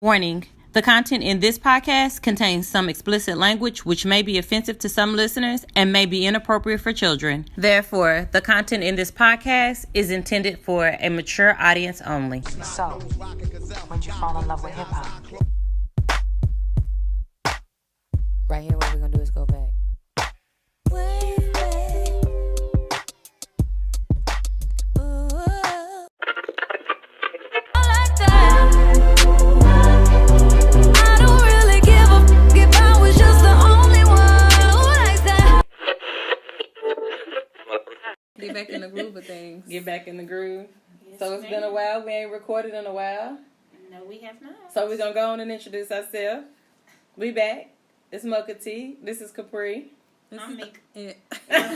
Warning. The content in this podcast contains some explicit language which may be offensive to some listeners and may be inappropriate for children. Therefore, the content in this podcast is intended for a mature audience only. So, when'd you fall in love with hip-hop? Right here, what we're gonna do is go back. Get back in the groove of things. Get back in the groove. Yes, So it's been a while. We ain't recorded in a while. No, we have not. So we're going to go on and introduce ourselves. We back. It's MochaTea. This is Capri. I'm Mika. Yeah. Look,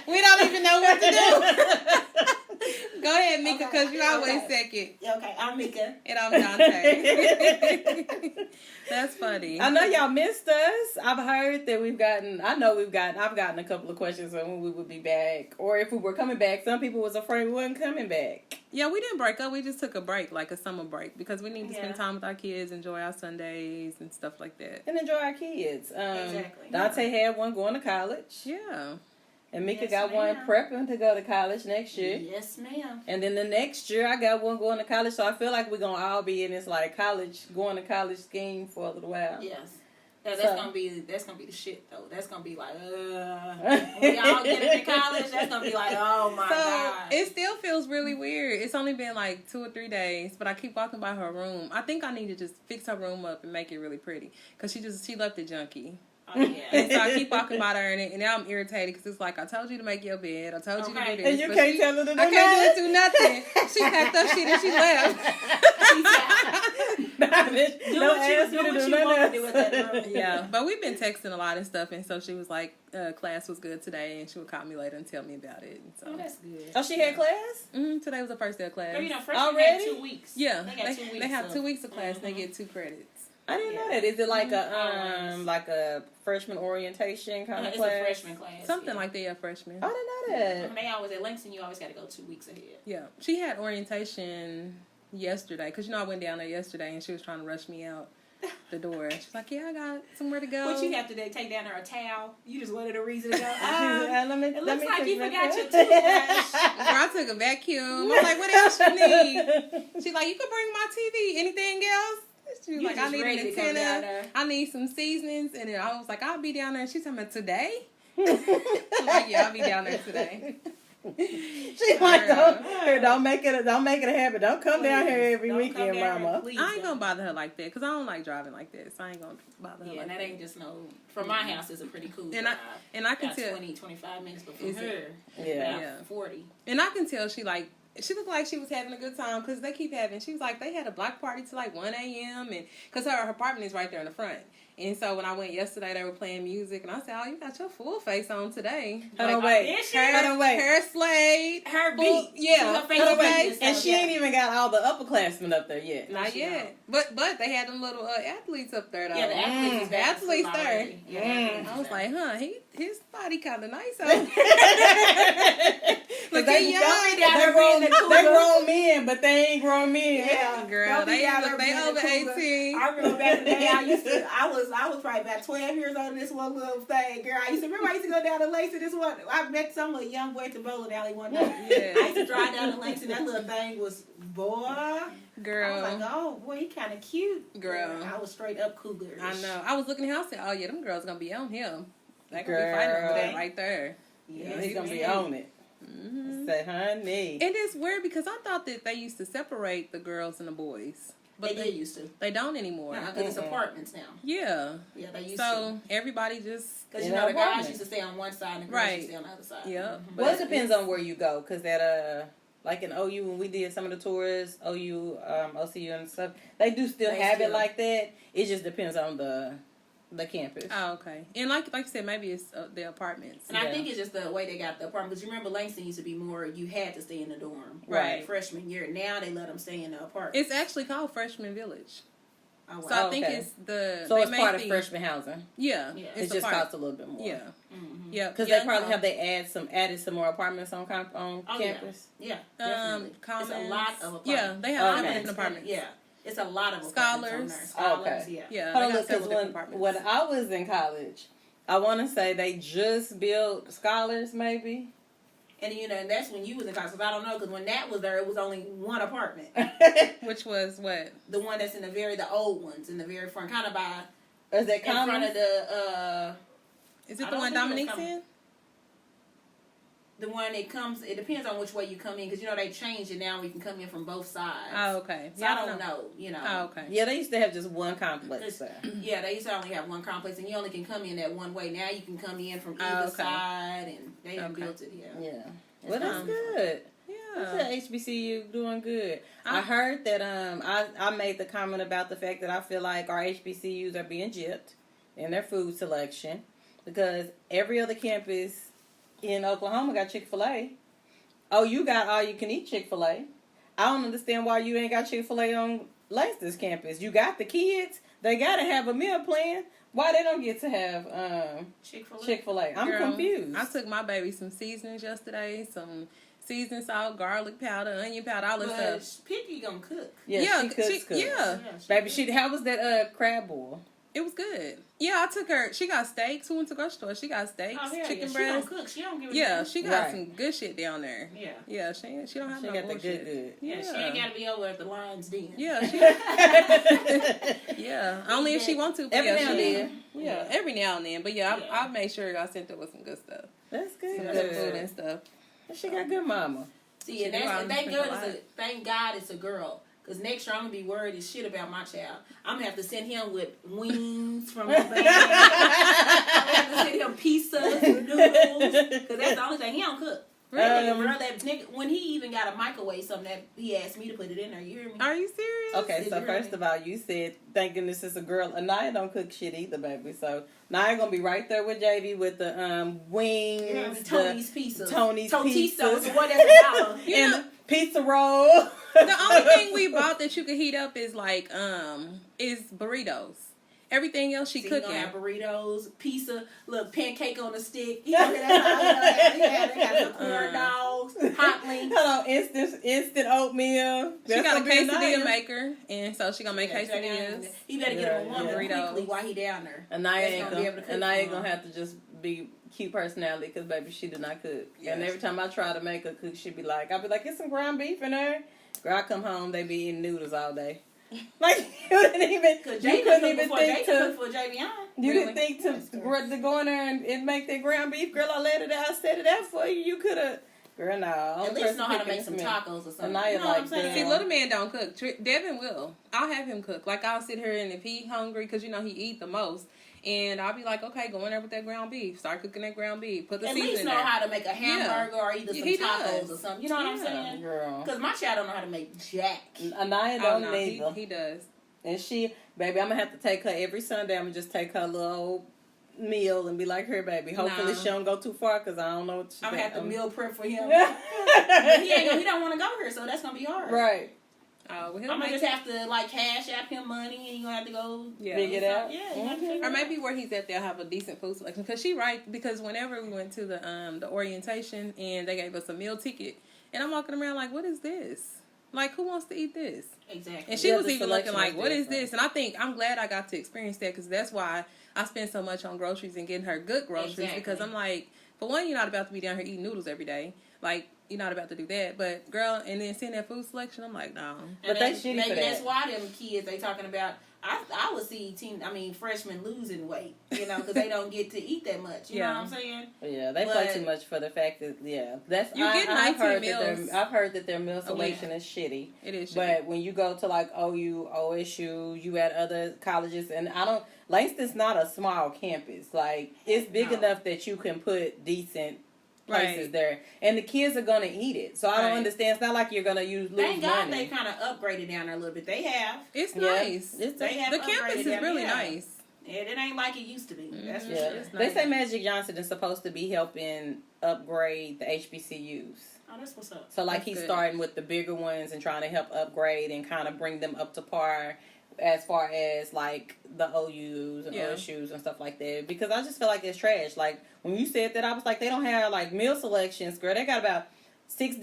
we don't even know what to do. Go ahead, Mika, because you always second. Okay, I'm Mika. And I'm Dante. That's funny. I know y'all missed us. I've heard that I've gotten a couple of questions on when we would be back or if we were coming back. Some people was afraid we wasn't coming back. Yeah, we didn't break up. We just took a break, like a summer break, because we need to spend time with our kids, enjoy our Sundays and stuff like that. And enjoy our kids. Exactly. Dante had one going to college. Yeah. And Mika Yes, got one ma'am. prepping to go to college next year. Yes, ma'am. And then the next year, I got one going to college. So I feel like we're going to all be in this going to college scheme for a little while. Yes. Yeah, that's gonna be the shit though. That's gonna be like, when we all get into college, that's gonna be like, oh my god. It still feels really weird. It's only been like 2 or 3 days, but I keep walking by her room. I think I need to just fix her room up and make it really pretty, because she left it junky. Oh, yeah. And so I keep walking by her, and now I'm irritated because it's like, I told you to make your bed. I told you to do this. And you can't tell her to do I can't do nothing. She packed up shit and she left. Don't ask me to do nothing. Yeah, but we've been texting a lot and stuff, and so she was like, class was good today, and she would call me later and tell me about it. And so. Oh, that's good. Oh, she had class? Today was the first day of class. But you know, freshmen Already? have 2 weeks. Yeah, they got 2 weeks. They have 2 weeks of class, and they get 2 credits. I didn't know that. Is it like a freshman orientation kind of It's class? a freshman class. Something like they are freshmen. I didn't know that. When they always at Langston, you always got to go 2 weeks ahead. Yeah, she had orientation yesterday, because I went down there yesterday, and she was trying to rush me out the door. She's like, yeah, I got somewhere to go. What you have to take down there a towel? You just wanted a reason to go. It looks like you forgot your toothbrush. I took a vacuum. I'm like, what else you need? She's like, you could bring my TV. Anything else? She was like, I need an antenna. I need some seasonings. And then I was like, I'll be down there. And she's talking about today? I'm like, yeah, I'll be down there today. She's like, don't make it a habit. Don't come down here every weekend, mama. I ain't gonna bother her like that, because I don't like driving like that. So I ain't gonna bother her like and that. that ain't just no. From my house, it's a pretty cool drive. And I can tell 25 minutes, but from her, yeah, 40. And I can tell she looked like she was having a good time, because they keep having. She was like, they had a block party till like 1 a.m. and because her apartment is right there in the front. And so when I went yesterday, they were playing music, and I said, "Oh, you got your full face on today." Hold on, wait. Hair slayed. Her beat. Yeah. Her face. And she ain't even got all the upperclassmen up there yet. Not yet. But they had them little athletes up there, though. Yeah, the athletes there. Yeah, I was like, huh, his body kind of nice. Look, they grown men, but they ain't grown men. Yeah, girl, they over 18. I remember back in the day, I was probably about 12 years old in this one little thing, girl. I used to go down to Langston. This one, I met some little young boy at the bowling alley one day. Yeah. I used to drive down to Langston. That little thing was, boy. Girl. I was like, oh, boy, he kind of cute. Girl. I was straight up cougar. I know. I was looking at him, I said, oh, yeah, them girls going to be on him. They're going to be fighting over that right there. Yeah, he's going to be on it. Mm-hmm. Say, honey. And it's weird, because I thought that they used to separate the girls and the boys. But they used to. They don't anymore. No, because it's apartments now. Yeah. Yeah, they used to. So everybody just... Because, the guys used to stay on one side and the girls used to stay on the other side. Yeah. Mm-hmm. Well, it depends on where you go. Because like in OU, when we did some of the tours, OCU and stuff, they do still have it like that. It just depends on the campus. Oh, okay. And like you said, maybe it's the apartments. And I think it's just the way they got the apartment. Because you remember Langston used to be more, you had to stay in the dorm. Right. Freshman year. Now they let them stay in the apartment. It's actually called Freshman Village. Oh, wow. So I think it's the... So it's part of freshman housing. Yeah. It just costs a little bit more. Yeah. Mm-hmm. Yeah. Because they probably added some more apartments on campus. Yeah, definitely. Commons. It's a lot of apartments. Yeah, they have a lot of different apartments. Yeah. It's a lot of Scholars. Scholars, Okay. Yeah, Hold they on, got look, several different because departments. when I was in college, I want to say they just built Scholars, maybe. And and that's when you was in college. Cause I don't know, because when that was there, it was only one apartment. Which was what? The one that's in the old ones, in the very front, kind of by Is that in front common? of the Is it I the don't one think it was Dominique's coming. in? the one that comes. It depends on which way you come in, because they changed it now. We can come in from both sides. Oh, okay. So I don't know. Oh, okay. Yeah, they used to have just one complex there. Yeah, they used to only have one complex, and you only can come in that one way. Now you can come in from either side, and they done built it. Yeah. Well, that's good. Yeah. HBCU doing good. I heard that I made the comment about the fact that I feel like our HBCUs are being gypped in their food selection, because every other campus in Oklahoma got Chick-fil-A. Oh, you got all you can eat Chick-fil-A. I don't understand why you ain't got Chick-fil-A on Lancaster's campus. You got the kids. They gotta have a meal plan. Why they don't get to have Chick-fil-A? I'm confused. I took my baby some seasonings yesterday, some seasoned salt, garlic powder, onion powder, all this stuff. Picky gonna cook. Yeah, she cooks. Yeah. Baby, how was that crab boil? It was good. Yeah, I took her. She got steaks. We went to the grocery store. She got steaks, chicken breast. She don't cook. She don't give a Yeah, damn. she got some good shit down there. Yeah. Yeah, she don't have She no got the bullshit. good. Yeah, she ain't got to be over at the Lions Den. Yeah, yeah. Only if she want to. But Every now and then. Yeah, every now and then. But I made sure I sent her with some good stuff. That's good. Some good food and stuff. She got good mama. See, and thank God it's a girl. Because next year I'm going to be worried as shit about my child. I'm going to have to send him with wings from the band. I'm going to have to send him pizzas, noodles. Because that's the only thing. He don't cook. When he even got a microwave, something that he asked me to put it in there. You hear me? Are you serious? Okay, so first of all, you said, thinking this is a girl. Anaya don't cook shit either, baby. So, Naya going to be right there with JV with the wings. Tony's pizzas. Tony's pizzas. So what that's about. And the pizza roll. The only thing we bought that you could heat up is is burritos. Everything else she cooking. He gonna have burritos, pizza, little pancake on a stick. That's how they got some corn dogs, hot links. Hold on, instant oatmeal. She got a quesadilla maker, and so she gonna make quesadillas. He better get him one quickly while he down there. Anaya ain't gonna have to just be cute personality, because baby, she do not cook. Yes. And every time I try to make her cook, she be like, I'll be like, get some ground beef in there. Girl, I come home, they be eating noodles all day. Like, you couldn't even think to go in there and make that ground beef. Girl, I laid it out, set it out for you. You could have. Girl, no. At least know how to make some tacos or something. You know what I'm saying? See, little man don't cook. Devin will. I'll have him cook. Like, I'll sit here, and if he hungry, because he eat the most, and I'll be like, okay, go in there with that ground beef. Start cooking that ground beef. Put the seasoning in there. At least know how to make a hamburger or either some tacos or something. You know what I'm saying? Girl. Because my child don't know how to make jack. Anaya don't neither. He does. And baby, I'm going to have to take her every Sunday. I'm going to just take her a little old meal and be like, here, baby. Hopefully she don't go too far, because I don't know what she's I'm going to have to meal prep for him. But he don't want to go here, so that's going to be hard. Right. I'm going to just have to, cash out him money, and you're going to have to go figure it out. Yeah. Mm-hmm. Or maybe where he's at, they'll have a decent food selection. Because whenever we went to the orientation, and they gave us a meal ticket, and I'm walking around like, what is this? Like, who wants to eat this? Exactly. And she was even looking like, what is this? And I'm glad I got to experience that, because that's why I spend so much on groceries and getting her good groceries, because I'm like, for one, you're not about to be down here eating noodles every day. Like, you're not about to do that. But, girl, and then seeing that food selection, I'm like, no. But they shitty for that. That's why them kids, they talking about, I would see freshmen losing weight, because they don't get to eat that much. You know what I'm saying? Yeah, they play too much for the fact that, that's, I've heard that their meal selection is shitty. It is shitty. But when you go to OU, OSU, you at other colleges, and Langston's not a small campus. Like, it's big enough that you can put decent places there, and the kids are gonna eat it. So I don't understand. It's not like you're gonna lose money. Thank God they kind of upgraded down there a little bit. They have. It's nice. The campus is really nice. Yeah, it ain't like it used to be. That's for sure. Nice. They say Magic Johnson is supposed to be helping upgrade the HBCUs. Oh, that's what's up. So he's starting with the bigger ones and trying to help upgrade and kind of bring them up to par, as far as the OUs and OSUs and stuff like that, because I just feel like it's trash. Like, when you said that, I was like, they don't have meal selections, girl. They got about 7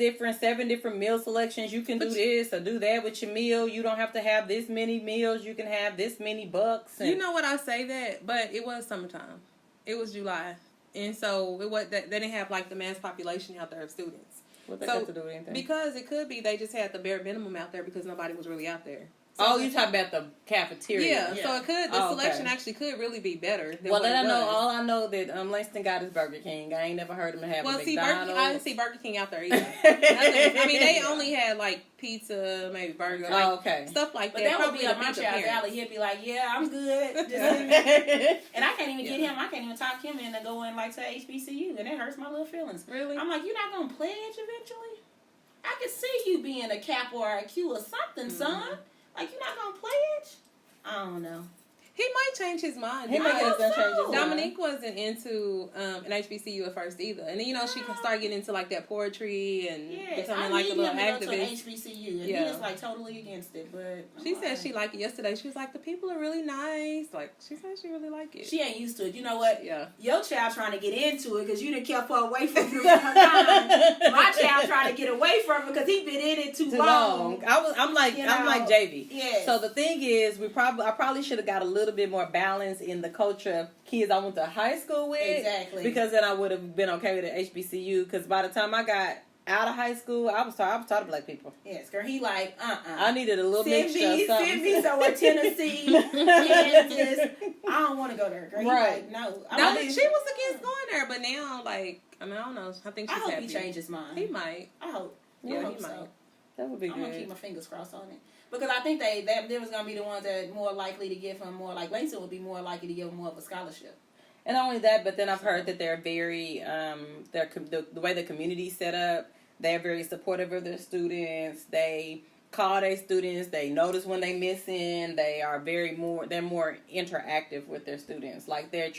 different meal selections. You can do this or do that with your meal. You don't have to have this many meals. You can have this many bucks. You know what, I say that, but it was summertime. It was July. And so it was they didn't have like the mass population out there of students. What they got to do with anything? Because it could be they just had the bare minimum out there because nobody was really out there. So you talking about the cafeteria? Yeah, so it could. The selection actually could really be better. Than what I know. All I know that Langston got his Burger King. I ain't never heard him have a McDonald's. I didn't see Burger King out there either. I mean, they only had like pizza, maybe burger, stuff like that. But that would be up my child's alley. He'd be like, "Yeah, I'm good." And I can't even get him. I can't even talk him into going like to HBCU, and it hurts my little feelings. Really? I'm like, "You're not gonna pledge eventually? I could see you being a Cap or a Q or something, son." Like, you're not going to pledge? I don't know. He might change his mind. He might change his mind. Dominique wasn't into an HBCU at first either. And then, she can start getting into, like, that poetry and becoming, like, a little activist. To an HBCU, and he is, like, totally against it. But she said she liked it yesterday. She was like, the people are really nice. Like, she said she really liked it. She ain't used to it. You know what? Yeah. Your child trying to get into it because you done kept her away from you her time. My child trying to get away from it because he been in it too long. I'm like JV. Yeah. So the thing is, I probably should have got a little bit more balance in the culture of kids I went to high school with. Exactly. Because then I would have been okay with the HBCU. Because by the time I got out of high school, I was taught to black people. Yes, girl. He like, I needed a little mixture of something. Send me somewhere Tennessee, Kansas. I don't want to go there, girl. Right. Like, no. She was against going there, but now, like, I don't know. I think she's happy. happy. He changed his mind. He might. I hope. Yeah, I hope he so. might. That would be good. I'm gonna keep my fingers crossed on it. Because I think they was gonna be the ones that more likely to give him more, like Langston would be more likely to give him more of a scholarship. And not only that, but then I've heard that they're very the way the community's set up, they're very supportive of their students. They call their students. They notice when they missing. They are they're more interactive with their students. Like they're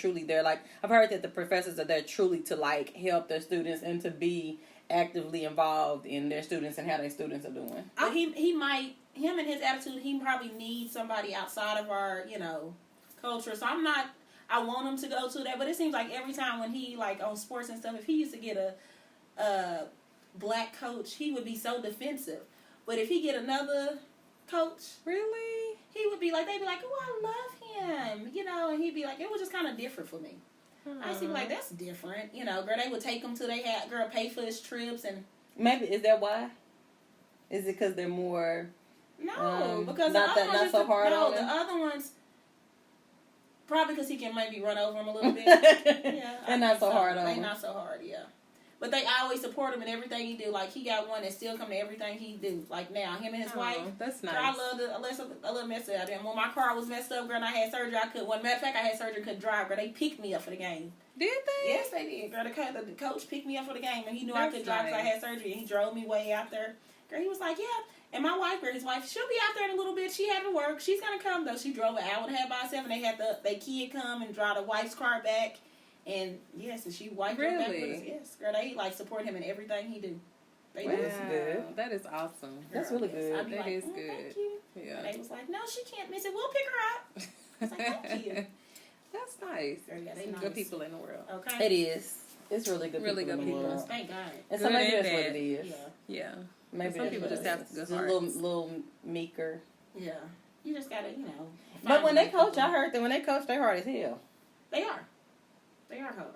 like, I've heard that the professors are there truly to like help their students and to be actively involved in their students and how their students are doing. But him and his attitude, he probably needs somebody outside of our, culture. So I want him to go to that, but it seems like every time when he, like, on sports and stuff, if he used to get a black coach, he would be so defensive. But if he get another coach, really, he would be like, they'd be like, oh, I love him, and he'd be like, it was just kind of different for me. I used to be like, that's different. Girl, they would take him to pay for his trips. And maybe, is that why? Is it because they're more... No, because not the other ones so hard on the him? other ones, probably because he can maybe run over him a little bit. Yeah, They're not so hard on him. They're not so hard, yeah. But they always support him in everything he do. Like, he got one that still come to everything he do. Like, now, him and his wife. That's nice. Girl, I love a little messed up. And when my car was messed up, girl, and I had surgery, matter of fact, I had surgery, couldn't drive, girl. They picked me up for the game. Did they? Yes, they did. Girl, the coach picked me up for the game, and he knew I couldn't drive because I had surgery, and he drove me way out there. Girl, he was like, yeah. And my wife, his wife, she'll be out there in a little bit. She had to work. She's going to come, though. She drove an hour and a half by herself, and they had their kid come and drive the wife's car back. And, yes, and she wiped her back with us. Yes, girl, they, support him in everything he do. They do. That's good. That is awesome. That's really good. That is good. Thank you. Yeah. And they was like, no, she can't miss it. We'll pick her up. I was like, thank you. That's nice. Girl, yeah, Some good people in the world. Okay. It is. It's really good Really people good in the people. world. Thank God. And so Good maybe and that's what bad. it is. Yeah. Maybe Some people just have good a hearts. little meeker. Yeah. You just gotta, But when they coach, people. I heard that when they coach, they're hard as hell. They are. They are hard.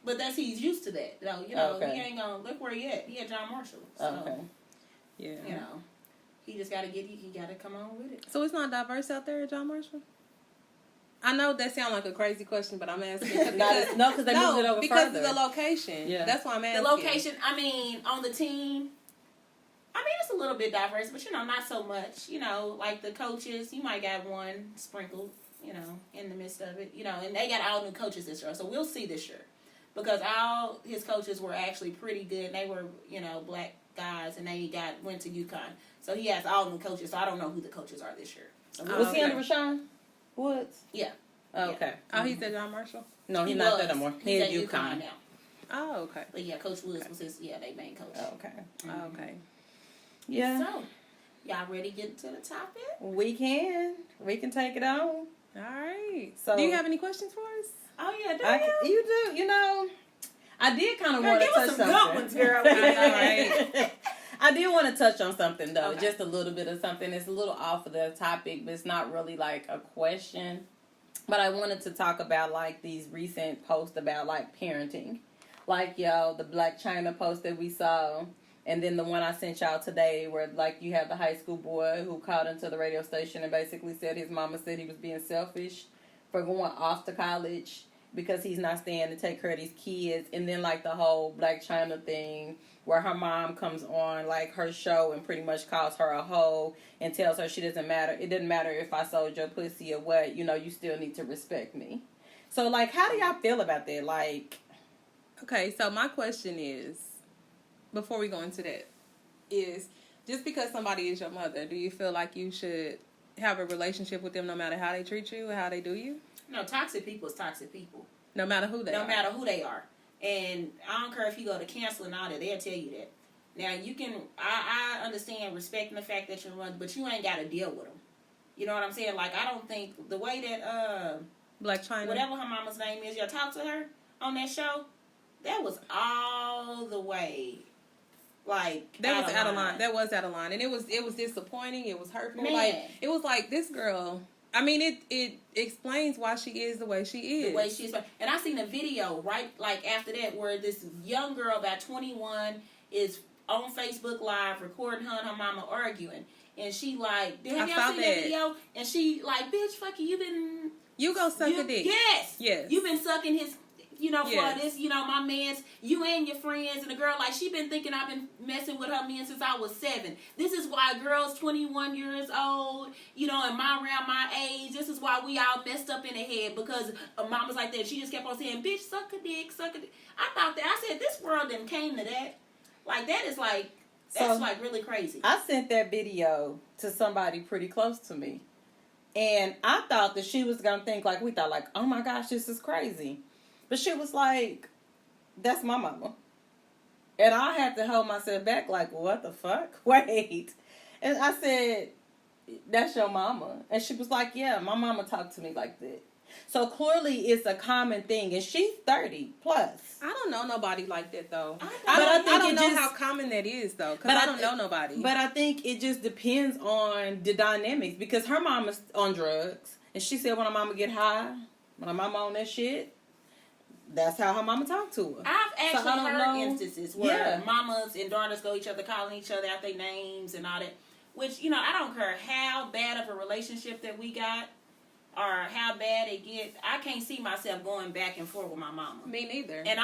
But he's used to that. Though, Okay. He ain't gonna look where he at. He at John Marshall. So, Okay. Yeah. He just gotta he gotta come on with it. So it's not diverse out there at John Marshall? I know that sounds like a crazy question, but I'm asking. Because they moved it over because further. of the location. Yeah. That's why I'm asking. The location, on the team, it's a little bit diverse, but, not so much. Like the coaches, you might got one sprinkled, in the midst of it. And they got all new coaches this year. So we'll see this year. Because all his coaches were actually pretty good. They were, black guys, and they went to UConn. So he has all new coaches. So I don't know who the coaches are this year. So Was he under Rashawn Woods? Yeah. Oh, okay. Oh, he's at John Marshall? No, he's not there no more. He's at UConn now. Oh, okay. But yeah, Coach Woods was his they main coach. Oh, okay. Oh, okay. Yeah. So, y'all ready to get to the topic? We can take it on. All right. So do you have any questions for us? Oh yeah, do you? You do. I did kind of want to touch some something. good ones, girl. Right. I did want to touch on something, though. Okay. Just a little bit of something. It's a little off of the topic, but it's not really, like, a question. But I wanted to talk about, like, these recent posts about, like, parenting. Like, the Black China post that we saw. And then the one I sent y'all today where, like, you have the high school boy who called into the radio station and basically said his mama said he was being selfish for going off to college because he's not staying to take care of these kids. And then, like, the whole Black China thing where her mom comes on, like, her show and pretty much calls her a hoe and tells her it doesn't matter if I sold your pussy or what, you still need to respect me. So, like, how do y'all feel about that? Like... Okay, so my question is, before we go into that, is just because somebody is your mother, do you feel like you should have a relationship with them no matter how they treat you or how they do you? No, toxic people is toxic people. No matter who they are. No matter who they are. And I don't care if you go to counseling and all that, they'll tell you that. Now, you can, I understand respecting the fact that you're running, but you ain't got to deal with them. You know what I'm saying? Like, I don't think the way that, Black China, whatever her mama's name is, y'all talk to her on that show, that was all the way. Like that was out of line. That was out of line, and it was disappointing. It was hurtful. Man. Like it was like this girl. I mean, it explains why she is the way she is. The way she is, and I seen a video right like after that where this young girl about 21 is on Facebook Live recording her and her mama arguing, and she like, have y'all seen that video? And she like, bitch, fuck you, you go suck a dick. Yes, you've been sucking his. For this, my mans, you and your friends, and the girl, like, she been thinking I've been messing with her men since I was 7. This is why girls 21 years old, and around my age, this is why we all messed up in the head, because mama's like that. She just kept on saying, bitch, suck a dick, suck a dick. I said, this world didn't came to that. Like, that is like, that's like really crazy. I sent that video to somebody pretty close to me, and I thought that she was going to think, like, we thought, like, oh my gosh, this is crazy. But she was like, that's my mama. And I had to hold myself back like, what the fuck? Wait. And I said, that's your mama. And she was like, yeah, my mama talked to me like that. So clearly it's a common thing. And she's 30 plus. I don't know nobody like that, though. I don't know how common that is, though. Because I don't know nobody. But I think it just depends on the dynamics. Because her mama's on drugs. And she said when her mama get high, when her mama on that shit, that's how her mama talked to her. I've actually heard instances where mamas and daughters go each other, calling each other out their names and all that. Which, I don't care how bad of a relationship that we got or how bad it gets. I can't see myself going back and forth with my mama. Me neither. And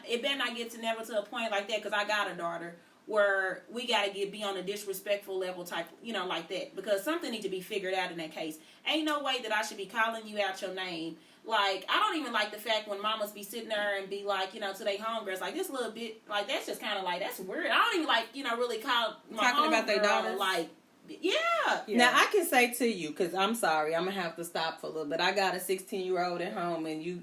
it better not get to never to a point like that, because I got a daughter where we got to be on a disrespectful level type, like that. Because something needs to be figured out in that case. Ain't no way that I should be calling you out your name. Like, I don't even like the fact when mamas be sitting there and be like, to their homegirls, like, this little bit, like, that's just kind of like, that's weird. I don't even like, really call my talking about their daughters. Like, yeah. Now, I can say to you, because I'm sorry, I'm going to have to stop for a little bit. I got a 16-year-old at home, and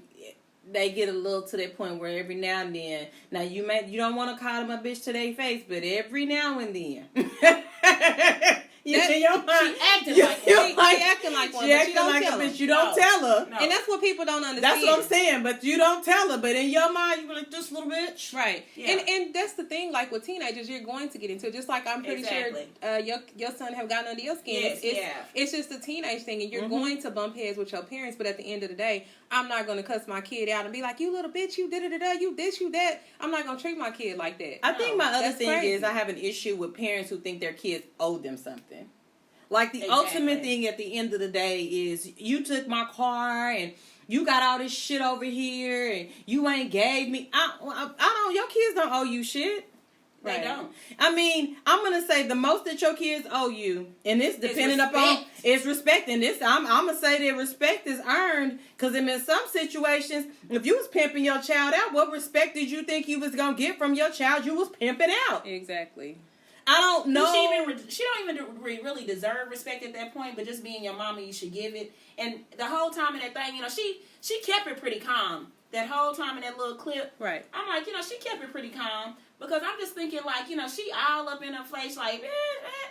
they get a little to that point where every now and then, now you don't want to call them a bitch to their face, but every now and then. She acting like one. She acting like a bitch. You don't tell her. No. And that's what people don't understand. That's what I'm saying. But you don't tell her. But in your mind, you be like, this little bitch. Right. Yeah. And that's the thing. Like with teenagers, you're going to get into it. Just like I'm pretty sure your son have gotten under your skin. Yes, it's just a teenage thing. And you're going to bump heads with your parents. But at the end of the day, I'm not going to cuss my kid out and be like, you little bitch, you da-da-da-da, you this, you that. I'm not going to treat my kid like that. I think my other thing is I have an issue with parents who think their kids owe them something. Like, the ultimate thing at the end of the day is, you took my car and you got all this shit over here and you ain't gave me. Your kids don't owe you shit. They don't. I mean, I'm going to say the most that your kids owe you, and it's dependent upon, is respect. And this, I'm going to say that respect is earned, because in some situations, if you was pimping your child out, what respect did you think you was going to get from your child you was pimping out? Exactly. I don't know. She don't even really deserve respect at that point, but just being your mama, you should give it. And the whole time in that thing, she kept it pretty calm. That whole time in that little clip. Right. I'm like, she kept it pretty calm, because I'm just thinking, like, she all up in her face, like,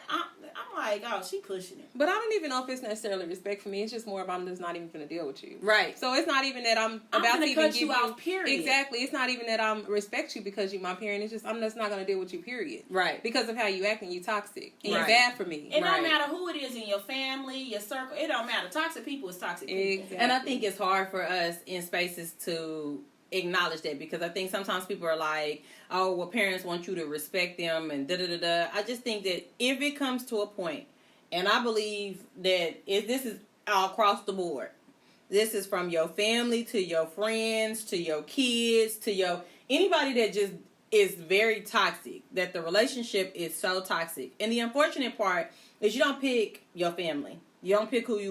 I'm like, oh, she pushing it. But I don't even know if it's necessarily respect for me. It's just more about I'm just not even going to deal with you. Right. So it's not even that I'm about to even cut give you off, period. Exactly. It's not even that I'm respect you because you're my parent. It's just I'm just not going to deal with you, period. Right. Because of how you act and you toxic. And Right. you're bad for me. It don't matter who it is in your family, your circle. It don't matter. Toxic people is toxic people. Exactly. And I think it's hard for us in spaces to acknowledge that, because I think sometimes people are like, oh, well, parents want you to respect them and da-da-da-da. I just think that if it comes to a point, and I believe that if this is all across the board, this is from your family to your friends to your kids to your anybody that just is very toxic, that the relationship is so toxic. And the unfortunate part is you don't pick your family. You don't pick who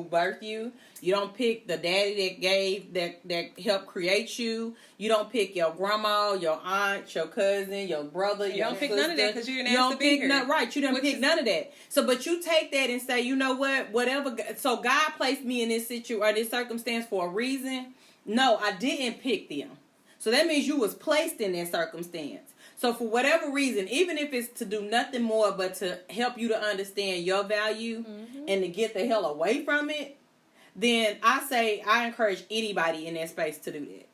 birthed you. You don't pick the daddy that helped create you. You don't pick your grandma, your aunt, your cousin, your brother, you your don't pick sister. none of that because you didn't You ask don't to be pick here. right. You didn't pick none of that. So, but you take that and say, you know what? Whatever. So God placed me in this situation or this circumstance for a reason. No, I didn't pick them. So that means you was placed in that circumstance. So for whatever reason, even if it's to do nothing more but to help you to understand your value and to get the hell away from it, then I encourage anybody in that space to do that.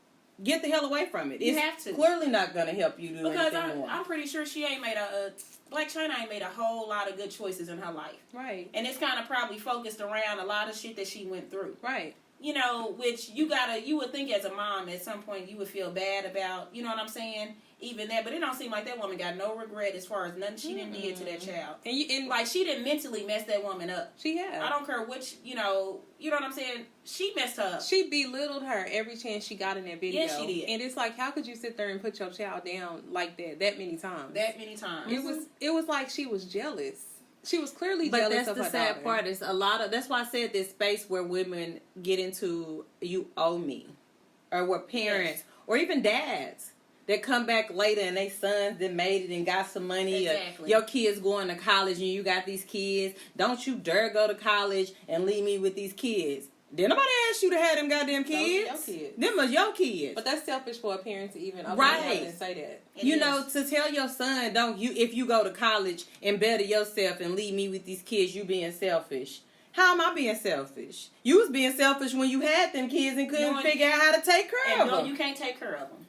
Get the hell away from it. You It's have to. clearly not going to help you do because anything more. I'm pretty sure she ain't made Black China ain't made a whole lot of good choices in her life. Right. And it's kind of probably focused around a lot of shit that she went through. Right. You know, which you would think as a mom at some point you would feel bad about, you know what I'm saying? Even that, but it don't seem like that woman got no regret as far as nothing she didn't did to that child. And like she didn't mentally mess that woman up. She has. I don't care which, you know what I'm saying? She messed her up. She belittled her every chance she got in that video. Yes, she did. And it's like, how could you sit there and put your child down like that many times? That many times. It was like she was jealous. She was clearly but jealous that's of the her sad daughter. part. Is a lot of that's why I said this space where women get into you owe me, or where parents or even dads that come back later and they sons that made it and got some money. Exactly. Your kids going to college and you got these kids. Don't you dare go to college and leave me with these kids. Did nobody ask you to have them goddamn kids? Those are your kids. Them are your kids. But that's selfish for a parent to even open Right. up and say that. You know, to tell your son, if you go to college and better yourself and leave me with these kids, you being selfish. How am I being selfish? You was being selfish when you had them kids and couldn't figure out how to take care of them. You can't take care of them.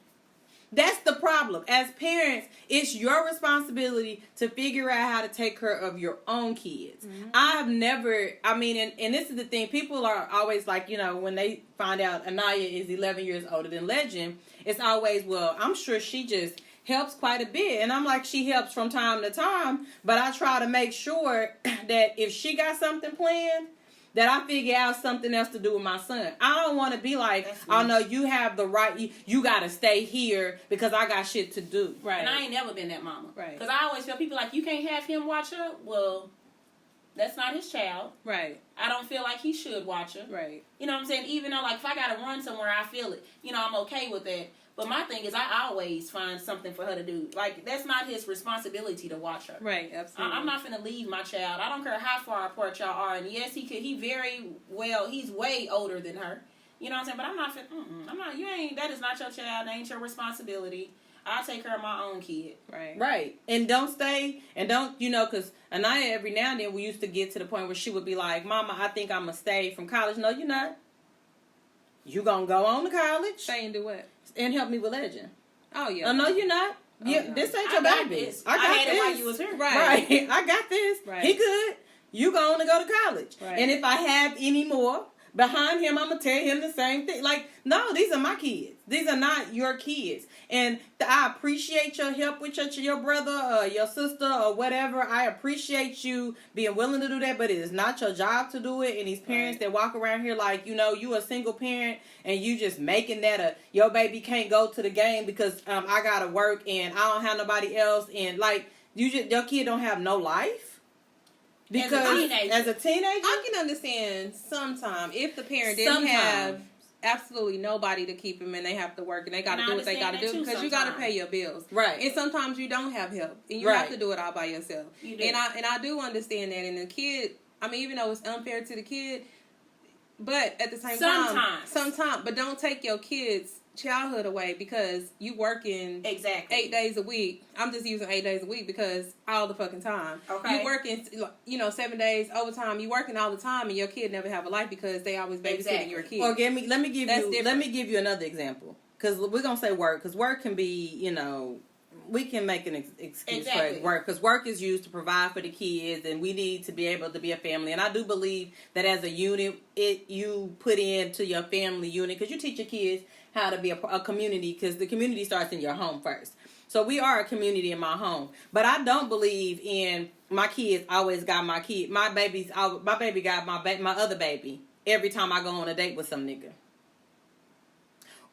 That's the problem. As parents, it's your responsibility to figure out how to take care of your own kids. And this is the thing, people are always like, when they find out Anaya is 11 years older than Legend, it's always, well, I'm sure she just helps quite a bit. And I'm like, she helps from time to time, but I try to make sure that if she got something planned, that I figure out something else to do with my son. I don't want to be like, oh no, you have the right, you got to stay here because I got shit to do. Right. And I ain't never been that mama. Right. Because I always feel people like, you can't have him watch her. Well, that's not his child. Right. I don't feel like he should watch her. Right. You know what I'm saying? Even though, like, if I got to run somewhere, I feel it. I'm okay with that. But my thing is, I always find something for her to do. Like, that's not his responsibility to watch her. Right, absolutely. I'm not finna leave my child. I don't care how far apart y'all are. And yes, he's way older than her. You know what I'm saying? But I'm not that is not your child. That ain't your responsibility. I'll take care of my own kid. Right. Right. And because Anaya, every now and then, we used to get to the point where she would be like, Mama, I think I'm going to stay from college. No, you're not. You going to go on to college. Stay and do what? And help me with Legend. Oh, yeah. Oh, no, you're not. Yeah, no. This ain't your baby. This. I got had this. it while you was here. Right. I got this. Right. He good. You going to go to college. Right. And if I have any more behind him, I'm going to tell him the same thing. Like, no, these are my kids. These are not your kids. And I appreciate your help with your brother or your sister or whatever. I appreciate you being willing to do that, but it is not your job to do it. And these parents that walk around here like, you a single parent and you just making that your baby can't go to the game because I got to work and I don't have nobody else. And like, your kid don't have no life. Because as a teenager, I can understand sometime if the parent didn't have absolutely nobody to keep him and they have to work and they got to do what they got to do because you got to pay your bills. Right. And sometimes you don't have help and you have to do it all by yourself. You do. And I do understand that. And the kid, even though it's unfair to the kid, but at the same time, but don't take your kids childhood away because you working exactly 8 days a week. I'm just using 8 days a week because all the fucking time. Okay. You working, 7 days overtime. You working all the time, and your kid never have a life because they always babysitting your kid. Or let me give you another example, because we're gonna say work, because work can be, we can make an excuse for work, because work is used to provide for the kids, and we need to be able to be a family. And I do believe that as a unit, you put into your family unit, because you teach your kids how to be a community, because the community starts in your home first. So we are a community in my home, but I don't believe in my kids always got my kid. My baby got my other baby every time I go on a date with some nigga,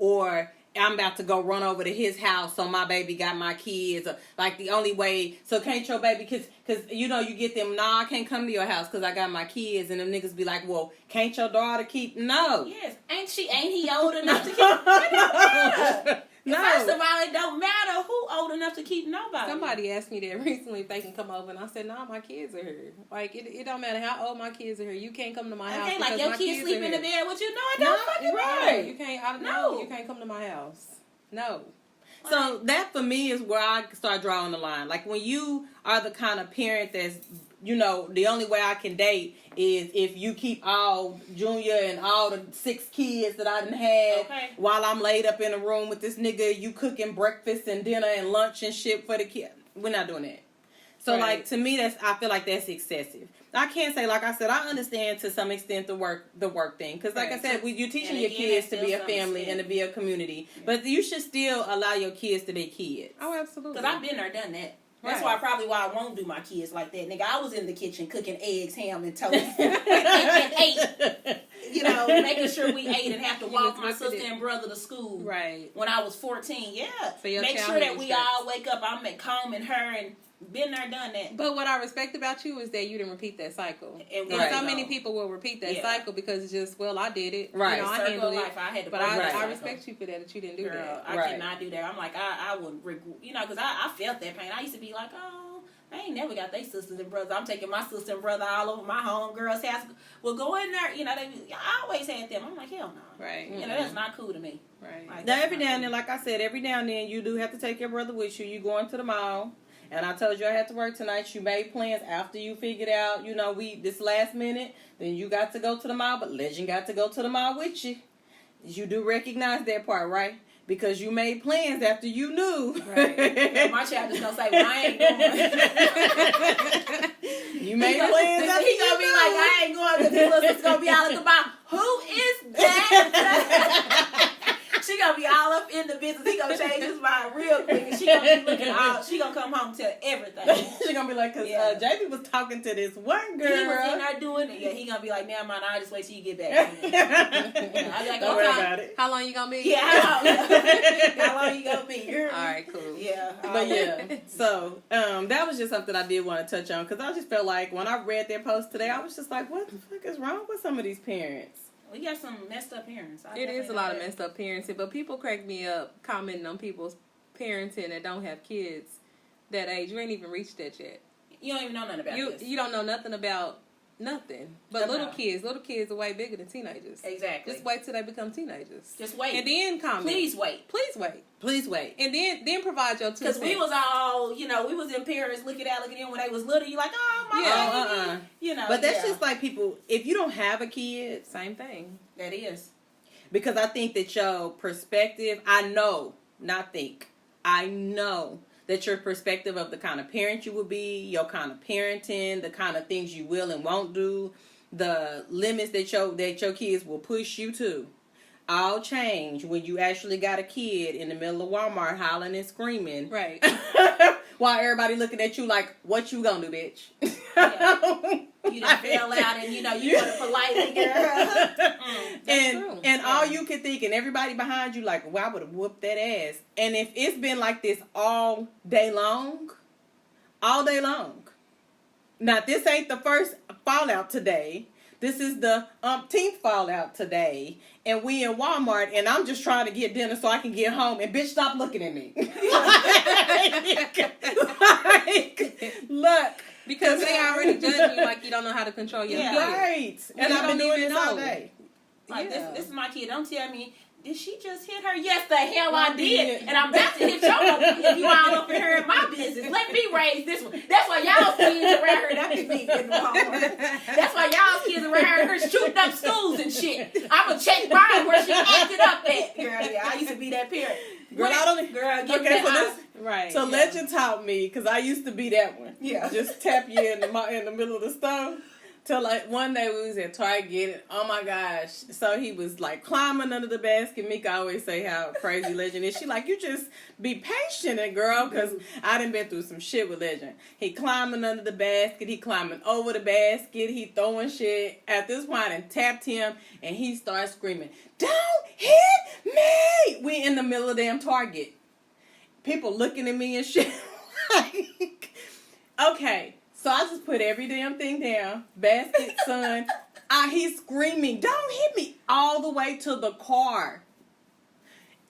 or I'm about to go run over to his house, so my baby got my kids. Or, like, the only way, so can't your baby, because you get them, I can't come to your house because I got my kids, and them niggas be like, well, can't your daughter keep, no. Yes, ain't he old enough to keep, no. First of all, it don't matter who old enough to keep nobody. Somebody asked me that recently if they can come over, and I said, no, my kids are here. Like, it don't matter how old my kids are here. You can't come to my house. Okay, like your kids sleep in the bed with you. No, I don't fucking right. You can't. You can't come to my house. No. So that for me is where I start drawing the line. Like, when you are the kind of parent that's, the only way I can date is if you keep all Junior and all the 6 kids that I done had while I'm laid up in a room with this nigga, you cooking breakfast and dinner and lunch and shit for the kids. We're not doing that. So, like, to me, I feel like that's excessive. I can't say, like I said, I understand to some extent the work thing. Because, like I said, you're teaching your kids to be a family and to be a community. Yeah. But you should still allow your kids to be kids. Oh, absolutely. Because I've been there, done that. That's why I won't do my kids like that. Nigga, I was in the kitchen cooking eggs, ham, and toast. and ate. Making sure we ate and have to walk my sister and brother to school. Right. When I was 14, yeah. So make sure that we all wake up. I'm combing her and been there, done that. But what I respect about you is that you didn't repeat that cycle. And so many people will repeat that cycle because it's just, well, I did it. Right. I handled it. I had to, but I respect you for that you didn't do that. I cannot do that. I'm like, I would, because I felt that pain. I used to be like, oh, they ain't never got their sisters and brothers. I'm taking my sister and brother all over my homegirl's house. Well, go in there. I always had them. I'm like, hell no. Right. That's not cool to me. Right. Like, now, every now and then, like I said, every now and then you do have to take your brother with you. You going to the mall. And I told you I had to work tonight. You made plans after you figured out, this last minute. Then you got to go to the mall, but Legend got to go to the mall with you. You do recognize that part, right? Because you made plans after you knew. Right. My child is going to say, well, I ain't going. You made plans after He's going to be like, I ain't going because his little sister's going to be out at the mall. Who is that? She gonna be all up in the business. He gonna change his mind real quick. And she gonna be looking out. She gonna come home and tell everything. She gonna be like, because JB was talking to this one girl. He was in there doing it. Yeah, he gonna be like, never mind, I'll just wait till you get back. I'll be like, don't worry about it. How long you gonna be? Yeah, how long you gonna be? All right, cool. Yeah. But so that was just something I did want to touch on, because I just felt like when I read their post today, I was just like, what the fuck is wrong with some of these parents? We got some messed up parents. It is a lot of messed up parenting, but people crack me up commenting on people's parenting that don't have kids that age. You ain't even reached that yet. You don't even know nothing about this. You don't know nothing about nothing. But little kids are way bigger than teenagers. Exactly. Just wait till they become teenagers. Just wait. And then comment. Please wait. Please wait. Please wait. And then provide your 2 cents. Because we was all, we was in parents looking at them when they was little. You like, oh, my baby. But that's just like people, if you don't have a kid. Same thing. That is. Because I think that your perspective, I know that your perspective of the kind of parent you will be, your kind of parenting, the kind of things you will and won't do, the limits that your kids will push you to, all change when you actually got a kid in the middle of Walmart hollering and screaming. Right. While everybody looking at you like, what you gonna do, bitch? Yeah. You done fell out and, you want to politely get her. And all you can think, and everybody behind you like, well, I would have whooped that ass. And if it's been like this all day long. Now, this ain't the first fallout today. This is the umpteenth fallout today. And we in Walmart, and I'm just trying to get dinner so I can get home. And bitch, stop looking at me. Look. Because they already judge you like you don't know how to control your kids. Right. And I've been doing this all day. Like, this is my kid. Don't tell me, did she just hit her? Yes, the hell I did. And I'm about to hit your if you all up in here in my business. Let me raise this one. That's why y'all's kids around here, that be me getting home. That's why y'all's kids around here shooting up schools and shit. I'm going to check mine where she acted up at. Girl, yeah, I used to be that parent. Girl, Right. So Legend taught me, because I used to be that one. Yeah. Just tap you in the middle of the stove. Till like one day we was at Target, and oh my gosh. So he was like climbing under the basket. Mika always say how crazy Legend is. She like, you just be patient, and girl, because I done been through some shit with Legend. He climbing under the basket. He climbing over the basket. He throwing shit. At this point, I tapped him, and he started screaming, "Don't hit me!" We in the middle of damn Target. People looking at me and shit. Like, okay. So I just put every damn thing down. Basket, son. He's screaming, "Don't hit me!" All the way to the car.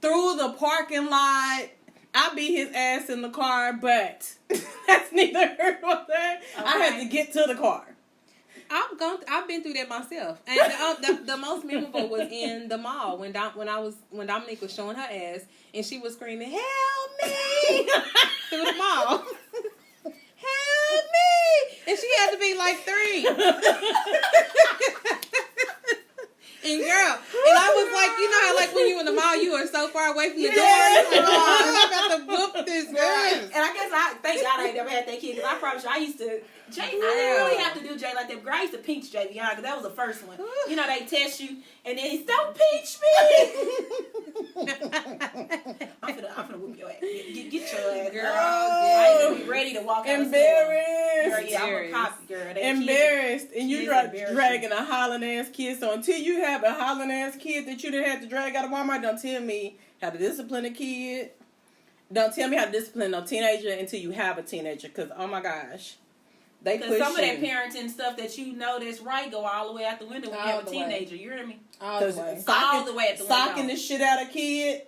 Through the parking lot. I beat his ass in the car, but that's neither here nor there. Okay. I had to get to the car. I've been through that myself, and the most memorable was in the mall when Dominique was showing her ass, and she was screaming, "Help me!" through the mall. Help me! And she had to be like 3. And girl, and I was like, you know how like when you in the mall, you are so far away from the door. You're like, oh, I'm about to whoop this girl. And I guess thank God I ain't never had that kid, because I promise you, I used to, Jay, I didn't really have to do Jay like that. Girl, I used to pinch Jay behind, because that was the first one. You know, they test you, and then he's, "Don't pinch me." I'm finna whoop your ass. Get your ass. Girl, I used to be ready to walk out. Embarrassed. Girl, yeah, I'm a cop, girl. Embarrassed. And you dragging a hollering ass kid. So until you have a hollering ass kid that you didn't have to drag out of Walmart, don't tell me how to discipline a kid. Don't tell me how to discipline a teenager until you have a teenager. Because, oh my gosh. Because some of that parenting stuff that you know that's right go all the way out the window when you have a teenager. You hear me? All the way. All the way out the window. Socking the shit out of kid.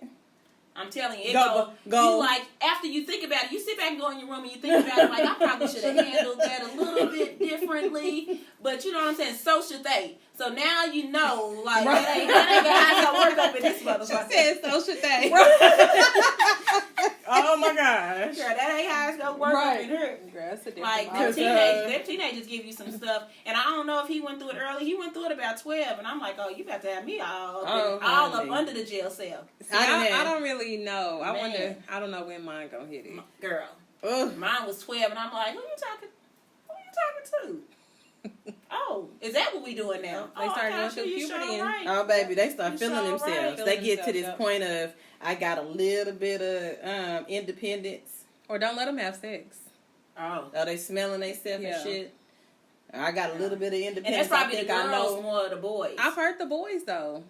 I'm telling you, go. You like, after you think about it, you sit back and go in your room and you think about it, like, I probably should have handled that a little bit differently. But you know what I'm saying? So should they. So now you know, like, that ain't gonna work up in this motherfucker. She said, so should they. Oh my gosh. Girl, that ain't how it's gonna work up in here. Girl, that's a different like, them teenagers give you some stuff. And I don't know if he went through it early. He went through it about 12. And I'm like, oh, you about to have me all up under the jail cell. See, I don't really know. I wonder, I don't know when mine gonna hit it. Girl. Mine was 12. And I'm like, who you talking to? Oh, is that what we doing now? They start going through puberty. Oh, baby, they start feeling themselves. Right. They get to this point of, I got a little bit of independence. Or don't let them have sex. Oh. Are they smelling themselves and shit? I got a little bit of independence. And that's probably the girls more of the boys. I've heard the boys, though.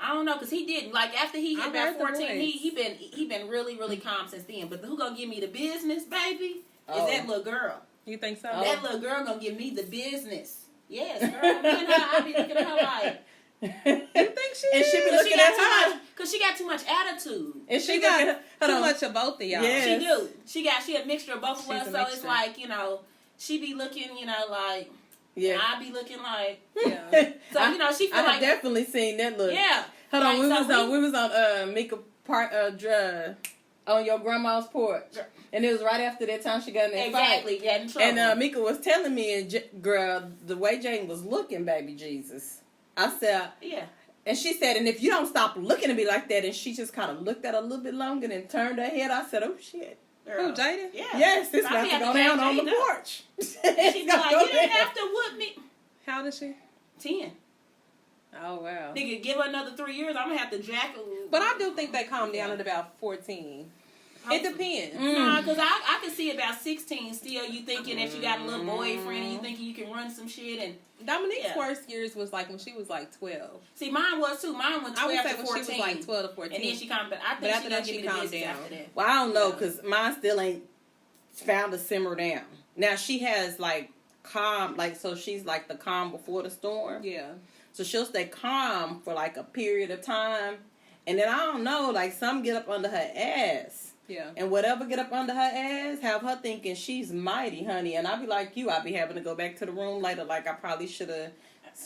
I don't know, because he didn't. Like, after he hit about 14, he been really, really calm since then. But who gonna give me the business, baby? Is that little girl. You think so? That little girl gonna give me the business. Yes, girl. I be looking at her like. You think she and is? she be looking at her because she got too much attitude. And she got too much of both of y'all. Yes. She do. She a mixture of both of us. So it's like, you know, she be looking, you know, like. Yeah. I be looking like. Yeah. So you know, she feel like. I definitely seen that look. Yeah. Hold on, we was on Mika Park on your grandma's porch. And it was right after that time she got in that fight. Exactly, got in trouble. And Mika was telling me, and girl, the way Jane was looking, baby Jesus. I said, yeah. And she said, and if you don't stop looking at me like that, and she just kind of looked at her a little bit longer and then turned her head, I said, oh shit. Girl. Who, Jada? Yeah. Yes, it's about to go down on the porch. She's like, you didn't have to whoop me. How old is she? 10. Oh, wow. Nigga, give her another 3 years, I'm going to have to jack her. But I do think they calm down at about 14. It depends. Nah, because I can see about 16 still you thinking that you got a little boyfriend and you thinking you can run some shit. And Dominique's worst years was like when she was like 12. See, mine was too. Mine was 12 I would say to 14. When she was like 12 to 14. And then she calmed down. I think after that she calmed down. After that. Well, I don't know because mine still ain't found to simmer down. Now she has like calm, like so she's like the calm before the storm. Yeah. So she'll stay calm for like a period of time. And then I don't know, like some get up under her ass. Yeah. And whatever get up under her ass, have her thinking she's mighty, honey. And I'll be like you, I'll be having to go back to the room later like I probably should have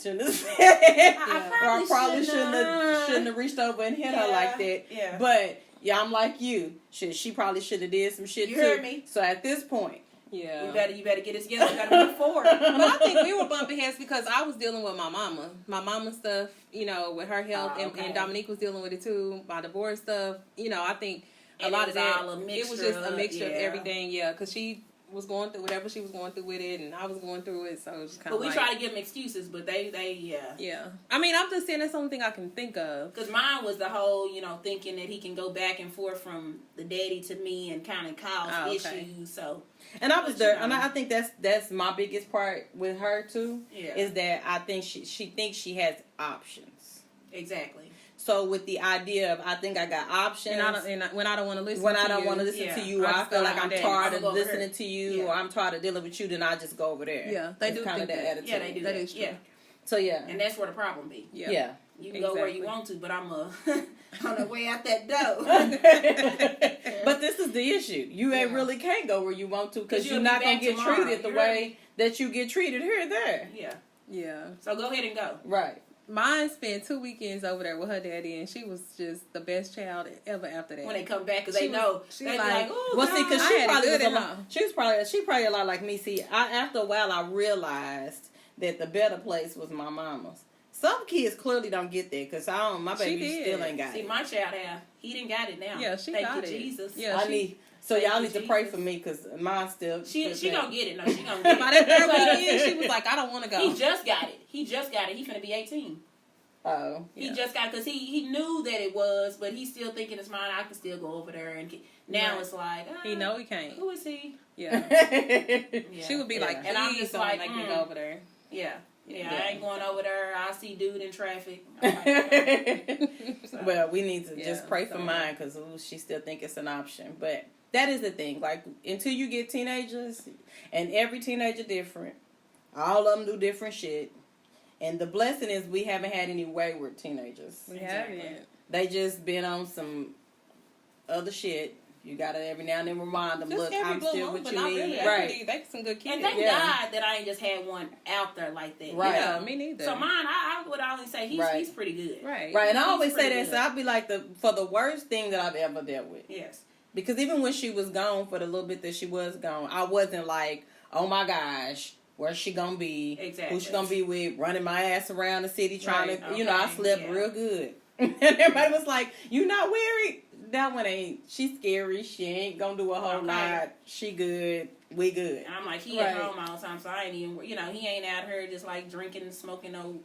shouldn't have said it. I probably shouldn't have reached over and hit her like that. Yeah. But yeah, I'm like you. She probably should have did some shit You too. heard me. So at this point, Yeah. You better get it together. You gotta move forward. But I think we were bumping heads because I was dealing with my mama stuff, with her health, and Dominique was dealing with it too, my divorce stuff. I think a lot of that, it was just a mixture of everything, because she was going through whatever she was going through with it, and I was going through it, so it was just kind of But we try to give them excuses, but they Yeah. I mean, I'm just saying that's the only thing I can think of. Because mine was the whole, thinking that he can go back and forth from the daddy to me and kind of cause issues, so... And I was there, and I think that's my biggest part with her too. Yeah. Is that I think she thinks she has options. Exactly. So with the idea of I think I got options, When I don't want to listen, when I don't want to listen to you, or I feel like I'm tired of listening to you, Yeah. or I'm tired of dealing with you, then I just go over there. Yeah, they It's do kind of think that that. attitude. Yeah, they do That that. is true. Yeah. So yeah, And that's where the problem be. yeah. You can go where you Exactly. want to, but I'm on the way out that door. But this is the issue. You ain't really can't go where you want to because 'Cause you're you'll not be gonna back get tomorrow. treated the You heard way that you get treated here and there. Yeah. Yeah. So go ahead and go. Right. Mine spent 2 weekends over there with her daddy, and she was just the best child ever after that. When they come back, because She they was- know. she They be like, oh, Well, see, because I she had it probably good was a at lot. home. She probably a lot like me. See, after a while, I realized that the better place was my mama's. Some kids clearly don't get that because my She baby did. still ain't got See, it. my child he didn't got it now. Yeah, she Thank got you, it. Jesus. Yeah, I she- need. So Thank y'all you, need to pray Jesus. for me because mine still. She still gonna get it. No, she gonna get it. By that third weekend, she was like, I don't want to go. He just got it. He finna be 18. Oh. He just got because he knew that it was, but he's still thinking in his mind I can still go over there and now Right. it's like He know he can't. who is he? Yeah. Yeah. She would be like, And I'm please just don't like, make me go over there. Yeah. Yeah. I ain't going over there. I see dude in traffic. I'm like, okay. Well, we need to Yeah, just pray for so- mine because she still think it's an option. But that is the thing. Like until you get teenagers, and every teenager different, all of them do different shit. And the blessing is we haven't had any wayward teenagers. We Exactly. haven't. They just been on some other shit. You gotta every now and then remind them, Just look, every I'm blue still moon, what but you not need. really. Right. They some good kids. And thank Yeah. God that I ain't just had one out there like that. Right. Yeah, me neither. So mine, I would always say he's pretty good. Right. Right. And I He's always say pretty that, good. so I'd be like for the worst thing that I've ever dealt with. Yes. Because even when she was gone for the little bit that she was gone, I wasn't like, oh my gosh, where's she gonna be? Exactly. Who's she gonna be with? Running my ass around the city trying Right, to, I okay, slept yeah. real good. And everybody was like, you not worried? That one ain't. She's scary. She ain't gonna do a whole Okay. lot. She good. We good. And I'm like, he Right. at home all the time, so I ain't even, he ain't out here just like drinking and smoking no,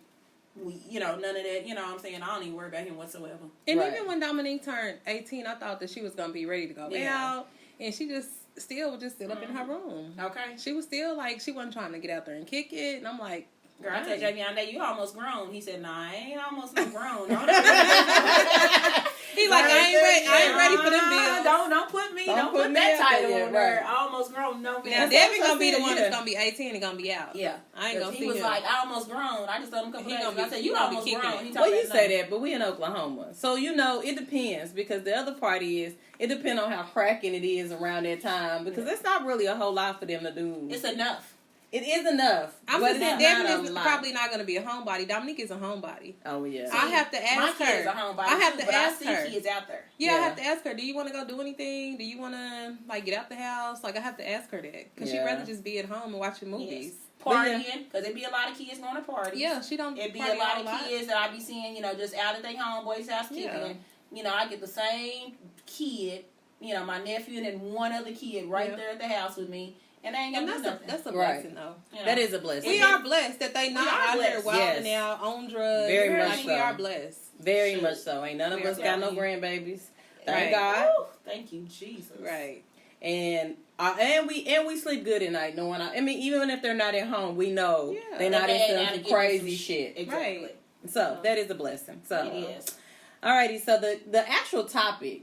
none of that. You know what I'm saying? I don't even worry about him whatsoever. And Right. even when Dominique turned 18, I thought that she was going to be ready to go Yeah. out. And she just still would just sit up in her room. Okay. She was still like, she wasn't trying to get out there and kick it. And I'm like, Girl, I told dang. Jamie, I know you almost grown. He said, nah, I ain't almost no grown. He like, I ain't ready for them bills. Don't put me, don't put me that out title there, on there. right. Almost grown, no. Now, man. Debbie gonna be the one yeah. that's gonna be 18 and gonna be out. Yeah. I ain't gonna He see was him. like, I almost grown. I just told him a couple He days gonna ago. I be- said, he you gonna be almost kicking grown. it. He Well, talking you about say nothing. that, but we in Oklahoma. So, it depends because the other party is, it depends on how cracking it is around that time because it's not really a whole lot for them to do. It's enough. It is enough. I'm but just saying, it's not Debbie a is lot. probably not gonna be a homebody. Dominique is a homebody. Oh, yeah. I have to My ask kids her. are homebody I have too, to but ask I her. see kids out there. Yeah, I Yeah. have to ask her, do you want to go do anything? Do you want to, like, get out the house? Like, I have to ask her that. Because she'd Yeah. rather just be at home and watching movies. Yes. Partying, because there be a lot of kids going to parties. Yeah, she don't It'd be party a lot a of kids that I be seeing, just out at their homeboy's house kicking. Yeah. I get the same kid, my nephew and one other kid right Yeah. there at the house with me. And they ain't And gonna do nothing. that's a Right. blessing, though. That is a blessing. We are blessed that they not We are out here blessed. wilding Yes. out on drugs. Very like, much we so. are blessed. Very Shit. much so. Ain't none of us got no grandbabies. Thank Right. God. Woo, thank you, Jesus. Right. And we sleep good at night knowing. I mean, even if they're not at home, we know Yeah. they're not They ain't into out some to get crazy some shit. Exactly. Right. So that is a blessing. So It is. alrighty. So the actual topic,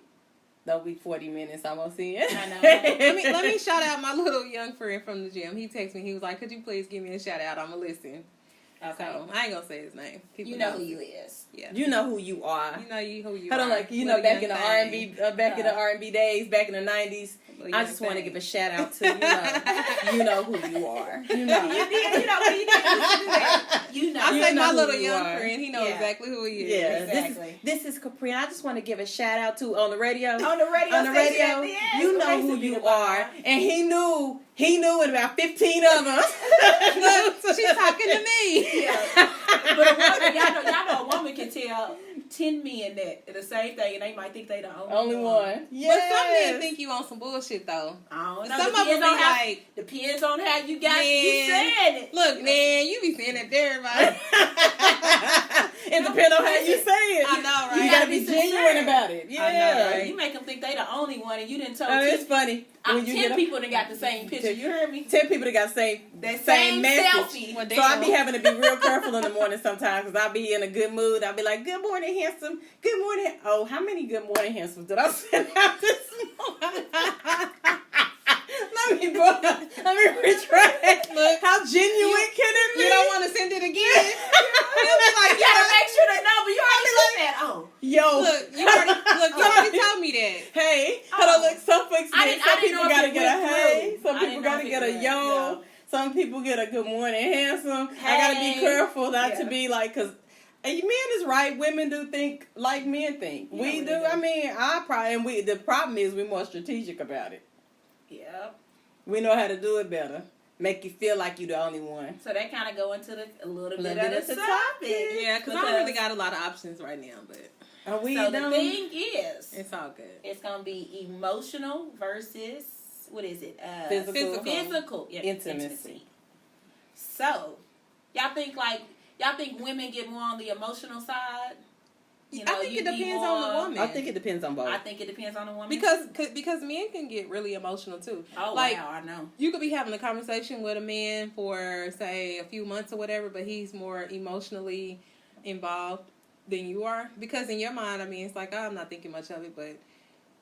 though, we 40 minutes almost in. I know. let me shout out my little young friend from the gym. He texted me. He was like, could you please give me a shout out? I'm going to listen. Okay. So, I ain't gonna say his name. People you know who you is. Yeah. You know who you are. You know who you are. Hold on, like, you know, back in the R&B, back in the R&B days, back in the 90s. I just want to give a shout out to, you know who you are. You know. You did, you know who you did. You know. I say my little young friend, he knows exactly who he is. Yeah, exactly. This is Capri. I just want to give a shout out to on the radio. On the radio. You know who you are. And he knew in about 15 of them. Look, she's talking to me. Yeah. But a woman, y'all know a woman can tell 10 men that the same thing, and they might think they the only one. Yes. But some men think you on some bullshit though. I don't know. Some of them be like, depends on how you got you saying it. Look, man, you be saying it to everybody. It depends on how you say it. I know, right? You gotta be genuine about it. Yeah. I know, right? You make them think they the only one, and you didn't tell. It's funny. 10 people that got the same picture. You heard me? 10 people that got the same message. Selfie. So I be having to be real careful in the morning sometimes because I be in a good mood. I'll be like, good morning, handsome. Good morning. Oh, how many good morning, handsome did I send out this morning? Let me retract. Look, how genuine can it be? You don't want to send it again? You'll be like, you gotta make sure the number. You already said that. Oh. Yo. You already told me that. Hey. Hold on, look, some people gotta get a hey. Some people gotta get a yo. Yeah. Some people get a good morning, handsome. Hey. I gotta be careful not to be like, because men is right. Women do think like men think. Yeah, we do. I mean, the problem is we're more strategic about it. Yep. We know how to do it better. Make you feel like you're the only one. So that kind of go into a little bit of the topic. Yeah, because I don't really got a lot of options right now, but. So the thing is, it's all good. It's gonna be emotional versus what is it? Physical. Yeah, intimacy. So, y'all think women get more on the emotional side? You know, I think it depends on the woman. I think it depends on both. I think it depends on the woman because men can get really emotional too. Oh wow, I know. You could be having a conversation with a man for say a few months or whatever, but he's more emotionally involved than you are, because in your mind, I mean, it's like, oh, I'm not thinking much of it, but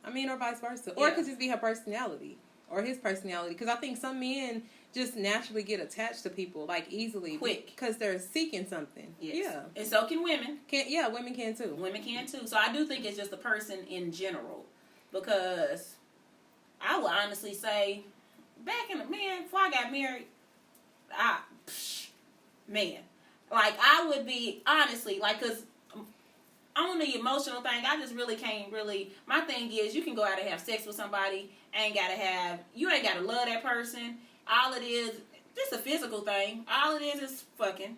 I mean, or vice versa, or it could just be her personality or his personality. Because I think some men just naturally get attached to people like easily, quick, because they're seeking something. Yes. Yeah, and so can women. Women can too. Women can too. So I do think it's just the person in general, because I would honestly say, before I got married, like I would be honestly like, because on the emotional thing, I just really can't my thing is, you can go out and have sex with somebody, you ain't gotta love that person. All it is, just a physical thing. All it is fucking.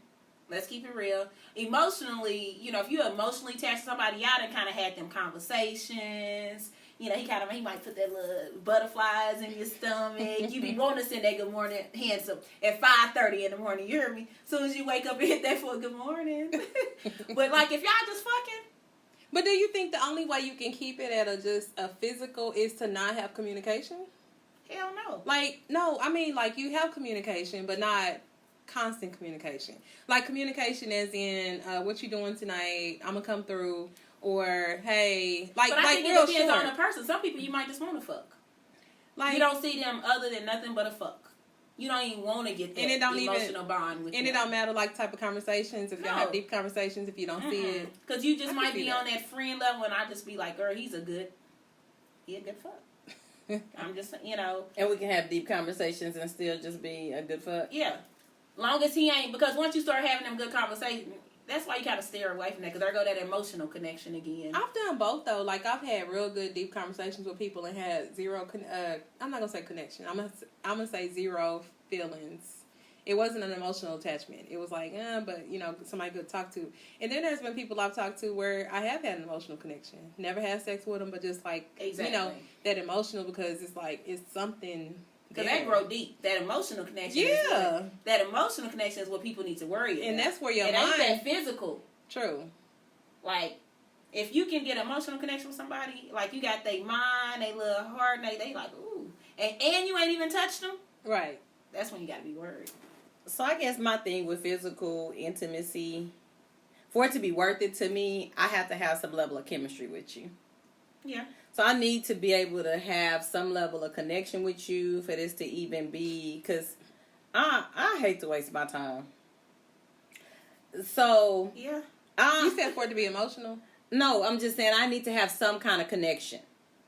Let's keep it real. Emotionally, if you're emotionally attached to somebody, y'all done kind of had them conversations. He might put that little butterflies in your stomach. You be wanting to send that good morning handsome at 5:30 in the morning. You hear me? As soon as you wake up and hit that for a good morning. But like, if y'all just fucking. But do you think the only way you can keep it at a physical is to not have communication? Hell no. Like, no, I mean, like, you have communication, but not constant communication. Like, communication as in, what you doing tonight? I'm gonna come through. Or, hey, but I think real it depends short. on the person. Some people you might just want to fuck. Like, you don't see them other than nothing but a fuck. You don't even want to get that emotional bond with them. And it don't matter, like, type of conversations. If y'all have deep conversations, if you don't see it. Because you just might be on that friend level, and I just be like, girl, he a good fuck. I'm just, And we can have deep conversations and still just be a good fuck. Yeah. Long as he ain't, because once you start having them good conversations, that's why you gotta steer away from that, because there go that emotional connection again. I've done both though. Like, I've had real good deep conversations with people and had zero. I'm not gonna say connection. I'm gonna say zero feelings. It wasn't an emotional attachment. It was like, but somebody good to talk to. And then there's been people I've talked to where I have had an emotional connection. Never had sex with them, but just like that emotional, because it's like it's something. Because that grow deep. That emotional connection. Yeah. That emotional connection is what people need to worry about. And that's where your mind. It ain't that physical. True. Like, if you can get emotional connection with somebody, like you got their mind, they little heart, and they like, ooh. And you ain't even touched them. Right. That's when you got to be worried. So I guess my thing with physical intimacy, for it to be worth it to me, I have to have some level of chemistry with you. Yeah. So I need to be able to have some level of connection with you for this to even be, because I hate to waste my time. So Yeah. You said for it to be emotional? No, I'm just saying I need to have some kind of connection.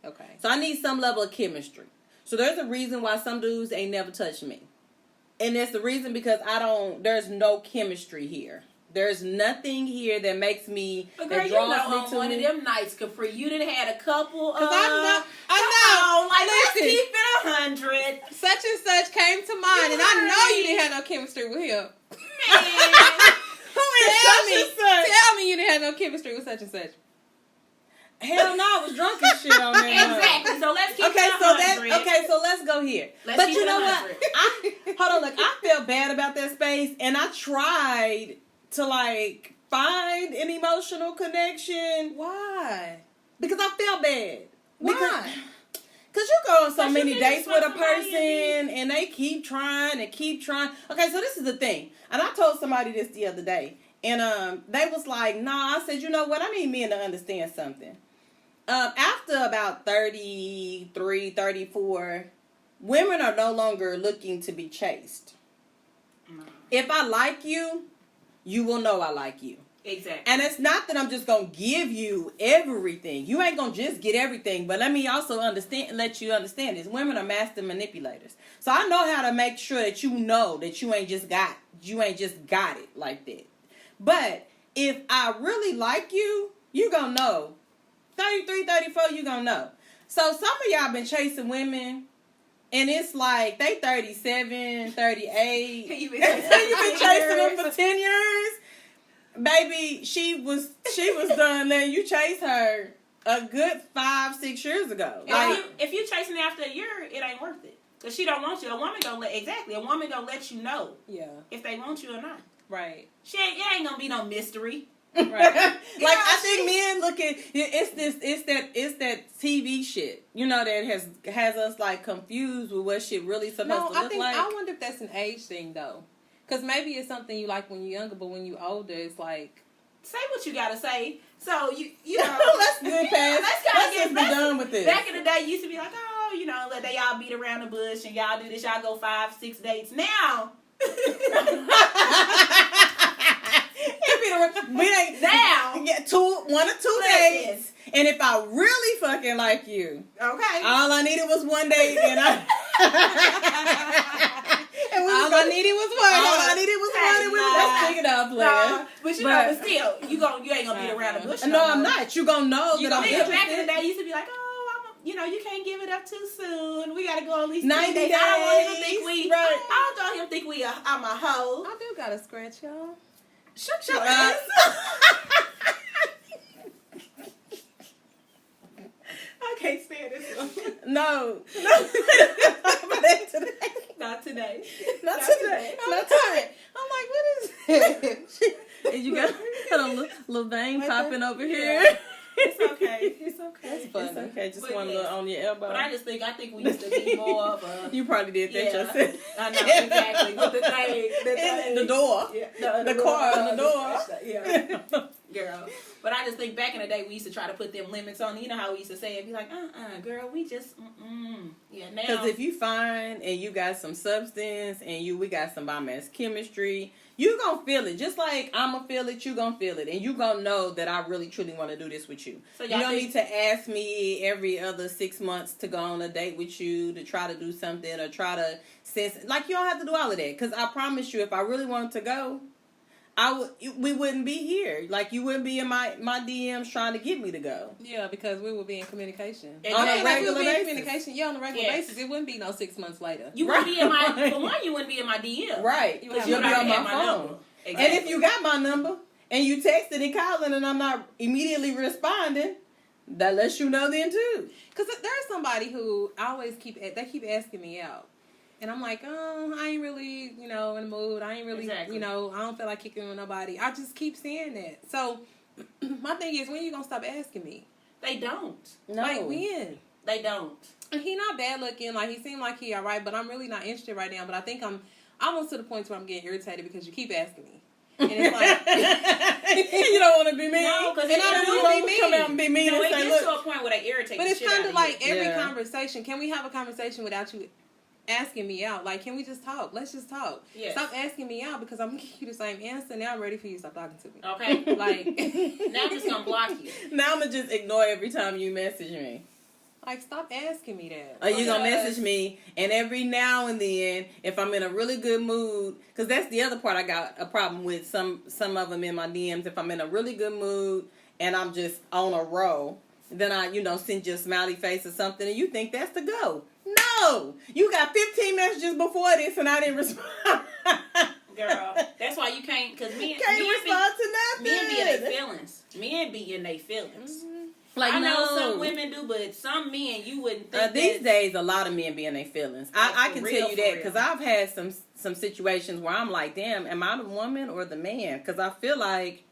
Okay. So I need some level of chemistry. So there's a reason why some dudes ain't never touched me. And that's the reason because there's no chemistry here. There's nothing here that makes me, But girl, that draws me on to one me. of them nights, Capri, you done had a couple of... I know. Like, let's Listen. keep it 100. Such and such came to mind, and I know you didn't have no chemistry with him. Man. Tell me you didn't have no chemistry with such and such. Hell no, I was drunk and shit on that night. Exactly. So let's keep it 100. So let's go here. Let's but keep you it know 100. what? Hold on, look, I felt bad about that space, and I tried to like find an emotional connection. Why? Because I felt bad. Why? Because you go on so But many you dates think with a somebody person and they keep trying and keep trying. Okay, so this is the thing. And I told somebody this the other day. And they was like, nah. I said, you know what? I need men to understand something. After about 33, 34, women are no longer looking to be chased. If I like you, you will know I like you. Exactly. And it's not that I'm just going to give you everything. You ain't going to just get everything. But let me also let you understand this. Women are master manipulators. So I know how to make sure that you know that you ain't just got it like that. But if I really like you, you going to know. 33, 34, you going to know. So some of y'all been chasing women. And it's like they 37, 38. You've been chasing them for 10 years. Baby, she was done letting you chase her a good 5-6 years ago. Like, if you chasing after a year, it ain't worth it. Because she don't want you. A woman gonna let you know if they want you or not. Right. It ain't gonna be no mystery. Right. I think men look at it's that TV shit, that has us like confused with what shit really supposed to look like. I wonder if that's an age thing though, because maybe it's something you like when you're younger, but when you're older, it's like say what you gotta say. So you know, let's get past. Let's just be done with this. Back in the day, you used to be like, let they all beat around the bush and y'all do this, y'all go 5-6 dates. Now. We ain't now get 1 or 2 days, and if I really fucking like you, okay, all I needed was 1 date, and I needed was one, and we was taking it out, player. But still, you ain't gonna beat around the bush. No, I'm not. You gonna know that I'm interested. Back in the day, you used to be like, you can't give it up too soon. We gotta go at least 90 days. I don't want him to think right. I don't want him to think I'm a hoe. I do got a scratch, y'all. Shut your ass. I can't stand this one. No. Not today. Not today. I'm like, what is it? And you got a little vein popping over here. It's okay. That's funny. It's okay. Just But one little on your elbow. But I think we used to be more of a... You probably did that yourself. I know, exactly. With the thing. The door. Yeah, the car on the door. Yeah. Girl. But I just think back in the day, we used to try to put them limits on. You know how we used to say it? Be like, girl, we just, Yeah, now. Because if you find and you got some substance and we got some bomb-ass chemistry, you gonna feel it. Just like I'm gonna feel it, you gonna feel it. And you gonna know that I really, truly want to do this with you. So you don't need to ask me every other 6 months to go on a date with you, to try to do something or try to sense. Like, you don't have to do all of that. Because I promise you, if I really wanted to go, we wouldn't be here. Like, you wouldn't be in my DMs trying to get me to go. Yeah, because we would be in communication. On a regular basis. Communication. Yeah, on a regular basis. It wouldn't be no 6 months later. You wouldn't be in my... For one, you wouldn't be in my DM. Right. Because you'll be on my phone. Exactly. And if you got my number and you texting and calling and I'm not immediately responding, that lets you know then too. Because there's somebody who keep asking me out. And I'm like, I ain't really, in the mood. I ain't really, I don't feel like kicking with nobody. I just keep saying that. So, my thing is, when you going to stop asking me? They don't. No. Like, when? They don't. And he not bad looking. Like, he seemed like he all right, but I'm really not interested right now. But I think I'm almost to the point where I'm getting irritated because you keep asking me. And it's like... you don't want to be mean. No, because I don't want to be mean. Come out and be mean and it say, gets look. to a point where they irritate But it's kind of like every Yeah. conversation. Can we have a conversation without you asking me out. Like, can we just talk? Let's just talk. Yes. Stop asking me out because I'm gonna give you the same answer. Now I'm ready for you to stop talking to me. Okay. Like, Now I'm just gonna block you. Now I'm gonna just ignore every time you message me. like, stop asking me that. Or you gonna message me, and every now and then, if I'm in a really good mood, because that's the other part I got a problem with some of them in my DMs. If I'm in a really good mood and I'm just on a roll, then I, send you a smiley face or something, and you think that's the go. No! You got 15 messages before this, and I didn't respond. Girl, that's why you can't, because men respond to nothing. Men be in their feelings. Men be in their feelings. Like, I know no. some women do, but some men you wouldn't think these days, a lot of men be in their feelings. I can real, tell you that for because real. I've had some situations where I'm like, damn, am I the woman or the man? Because I feel like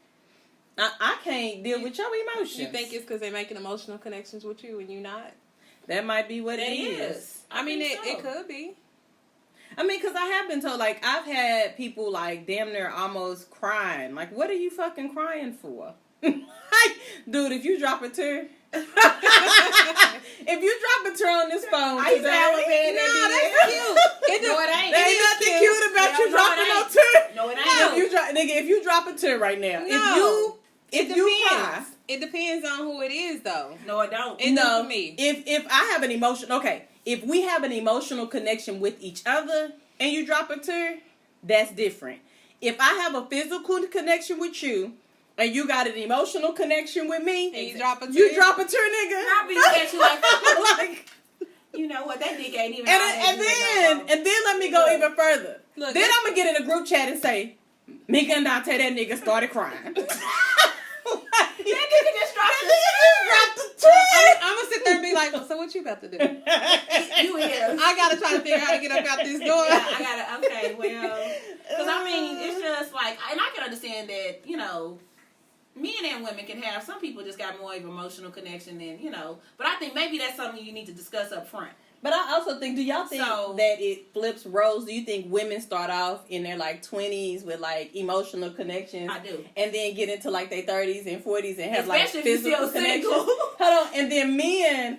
I can't deal with your emotions. You think it's because they're making emotional connections with you and you not? That might be what that it is. is. I mean, think it so. could be. I mean, because I have been told, like, I've had people, like, damn near almost crying. Like, what are you fucking crying for? Like, dude, if you drop a tear... if you drop a tear on this phone I used to have a man that's cute. No, it ain't. There ain't nothing cute about Yeah, you no, dropping it no ain't. tear. No, it ain't. If you drop a tear right now, No. if you cry... It depends on who it is, though. No, it don't. It does for me. If I have an emotion, okay, if we have an emotional connection with each other and you drop a tear, that's different. If I have a physical connection with you and you got an emotional connection with me, And you drop a tear? you drop a tear, nigga. I'll be looking at you like, Like, you know what? That nigga ain't even. and then let me go even further. Look, Then I'm gonna get in a group chat and say, Mika and Dante, that nigga started crying. That nigga just dropped I'm gonna sit there and be like, so what you about to do? You here? I gotta try to figure out how to get up out this door. I gotta. Okay, well, because I mean, it's just like, and I can understand that, men and women can have. Some people just got more of an emotional connection than, But I think maybe that's something you need to discuss up front. But I also think, do y'all think that it flips roles? Do you think women start off in their like 20s with like emotional connections? I do. And then get into like their 30s and 40s and have Especially like if you physical still connections? single. Hold on. And then men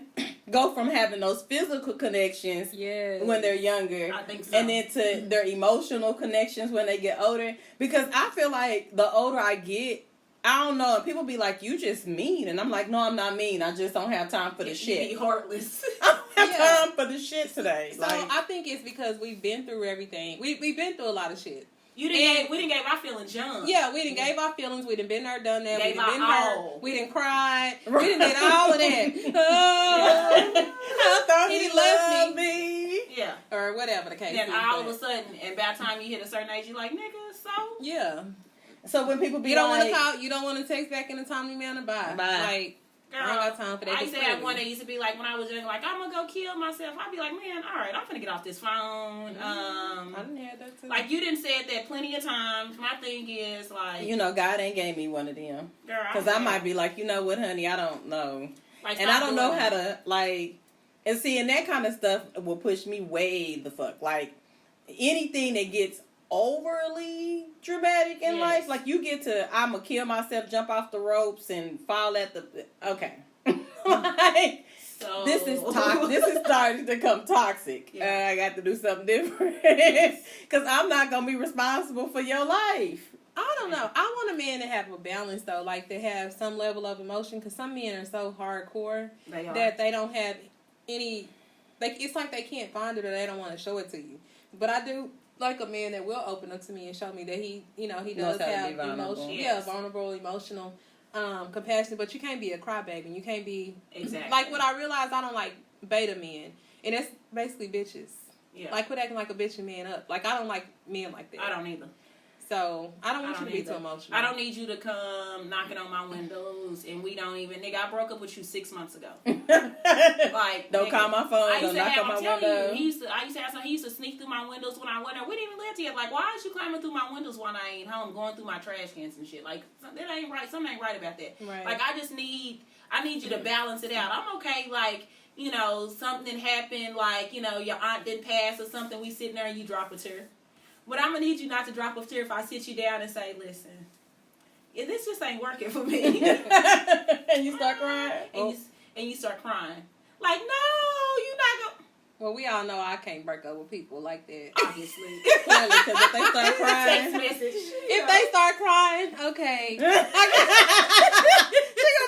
go from having those physical connections when they're younger. I think so. And then to their emotional connections when they get older. Because I feel like the older I get, I don't know. And people be like, you just mean. And I'm like, no, I'm not mean. I just don't have time for the shit. You be heartless. I don't have time for the shit today. So I think it's because we've been through everything. We've been through a lot of shit. We didn't gave our feelings young. Yeah, we didn't gave our feelings. We done been there, done that. Gave We done been our hurt. all. We done cried. We done did all of that. I thought he he loved loved me. Yeah. Or whatever the case Then is. all of but- a sudden, and by the time you hit a certain age, you're like, nigga, so? Yeah. So when people be You don't want like, to call. You don't want to text back in a timely manner. Bye. Like, Girl, I don't got time for that. I used to Just have one clearly. that used to be like, when I was young, like, I'm going to go kill myself. I'd be like, man, all right, I'm finna get off this phone. I didn't have that too. Like, you didn't say that plenty of times. My thing is, like, God ain't gave me one of them. girl, Because I might be like, you know what, honey, I don't know. like, And stop I don't know doing how that. to, like, and see, and that kind of stuff will push me way the fuck. Like, anything that gets overly dramatic in Yes. life, like, you get to, I'm going to kill myself, jump off the ropes, and fall at the, okay. Like, So, this is toxic. This is starting to become toxic. Yeah. I got to do something different. Because I'm not going to be responsible for your life. I don't know. I want a man to have a balance though, like to have some level of emotion. Because some men are so hardcore They are. that they don't have any. Like it's like they can't find it or they don't want to show it to you. But I do like a man that will open up to me and show me that he does Knows how to have be vulnerable. emotion. Yes. Yeah, vulnerable, emotional, compassionate. But you can't be a crybaby. And you can't be Exactly. like what I realized. I don't like beta men, and that's basically bitches. Yeah. Like quit acting like a bitch and man up. Like I don't like men like that. I don't either. So I don't want I you don't to be either. too emotional. I don't need you to come knocking on my windows, and we don't even. Nigga, I broke up with you 6 months ago. Like, Don't nigga, call my phone. I Don't used to knock have. on my I'm telling window. you, I used to have some. He used to sneak through my windows when I went there. We didn't even live together. Like, why is you climbing through my windows when I ain't home, going through my trash cans and shit? Like, that ain't right. Something ain't right about that. Right. Like, I need you to balance it out. I'm okay. Like, something happened. Like, your aunt didn't pass or something. We sitting there and you drop a tear. But I'm going to need you not to drop a tear if I sit you down and say, listen, this just ain't working for me. And you start crying. and you start crying. Like, no, you're not going to. Well, we all know I can't break up with people like that. Obviously. Clearly, because if they start crying, Text message. If they start crying, okay. she's gonna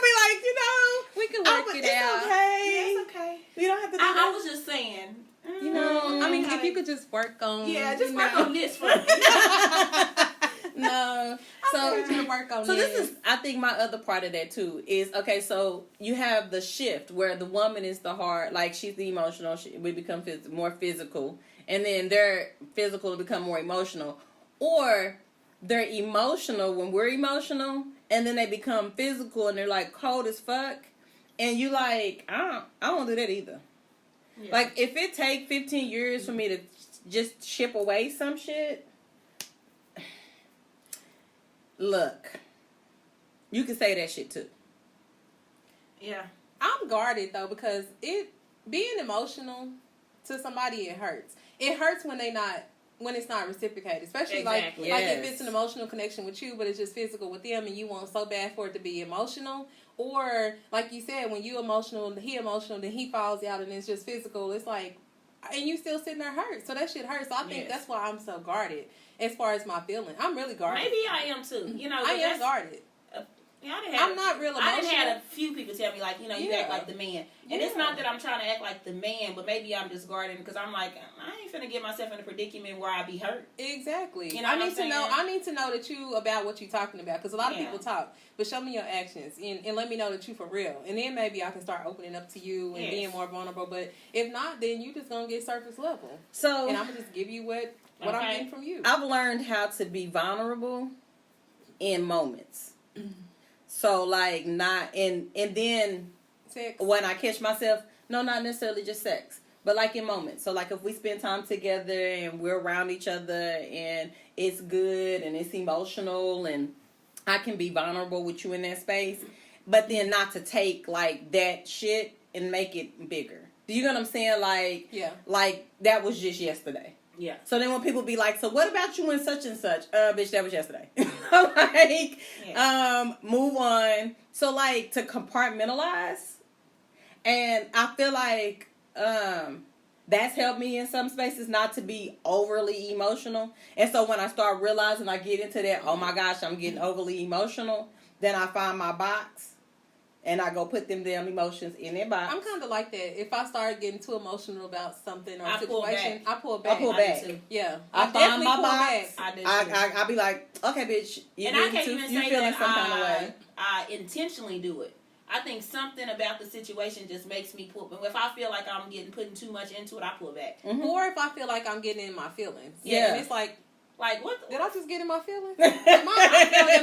be like, We can work it it's out. okay. Yeah, it's okay. You don't have to do I that. was just saying. You know, I mean, if you could just work on... Yeah, just you work know. on this for me. No. So, you can work on So this is, I think, my other part of that too is, okay, so you have the shift where the woman is the hard, like she's the emotional, we become more physical, and then their physical become more emotional, or they're emotional when we're emotional, and then they become physical and they're like cold as fuck, and you like, I don't do that either. Yeah. Like, if it take 15 years for me to just ship away some shit, look, you can say that shit too. Yeah. I'm guarded though, because being emotional to somebody, it hurts. It hurts when it's not reciprocated, especially like if it's an emotional connection with you, but it's just physical with them, and you want so bad for it to be emotional. Or like you said, when you emotional, he emotional, then he falls out, and it's just physical. It's like, and you still sitting there hurt, so that shit hurts. So I think that's why I'm so guarded as far as my feeling. I'm really guarded. Maybe I am too. You know, I am guarded. Yeah, I'm not real emotional. I done had a few people tell me, like, you know, you act like the man. And it's not that I'm trying to act like the man, but maybe I'm just guarding because I'm like, I ain't finna get myself in a predicament where I be hurt. Exactly. You know I need to know that you about what you're talking about, because a lot of people talk, but show me your actions and let me know that you for real. And then maybe I can start opening up to you and being more vulnerable. But if not, then you just gonna get surface level. So, and I'm gonna just give you what I'm getting from you. I've learned how to be vulnerable in moments. So, like, not, and then sex. When I catch myself, no, not necessarily just sex, but like in moments. So, like, if we spend time together and we're around each other and it's good and it's emotional and I can be vulnerable with you in that space, but then not to take, like, that shit and make it bigger. Do you know what I'm saying? Like, like, that was just yesterday. Yeah. So then when people be like, so what about you and such and such? Bitch, that was yesterday. Like, move on. So, like, to compartmentalize. And I feel like that's helped me in some spaces not to be overly emotional. And so when I start realizing I get into that, oh my gosh, I'm getting overly emotional, then I find my box. And I go put them damn emotions in their box. I'm kind of like that. If I start getting too emotional about something or a situation, I pull back. I pull back. Yeah. I find my box. I do too. I be like, okay, bitch. And I can't even say feeling that some kind of way. I intentionally do it. I think something about the situation just makes me pull. But if I feel like I'm putting too much into it, I pull back. Mm-hmm. Or if I feel like I'm getting in my feelings. Yeah. And it's like what? Did I just get in my feelings? Am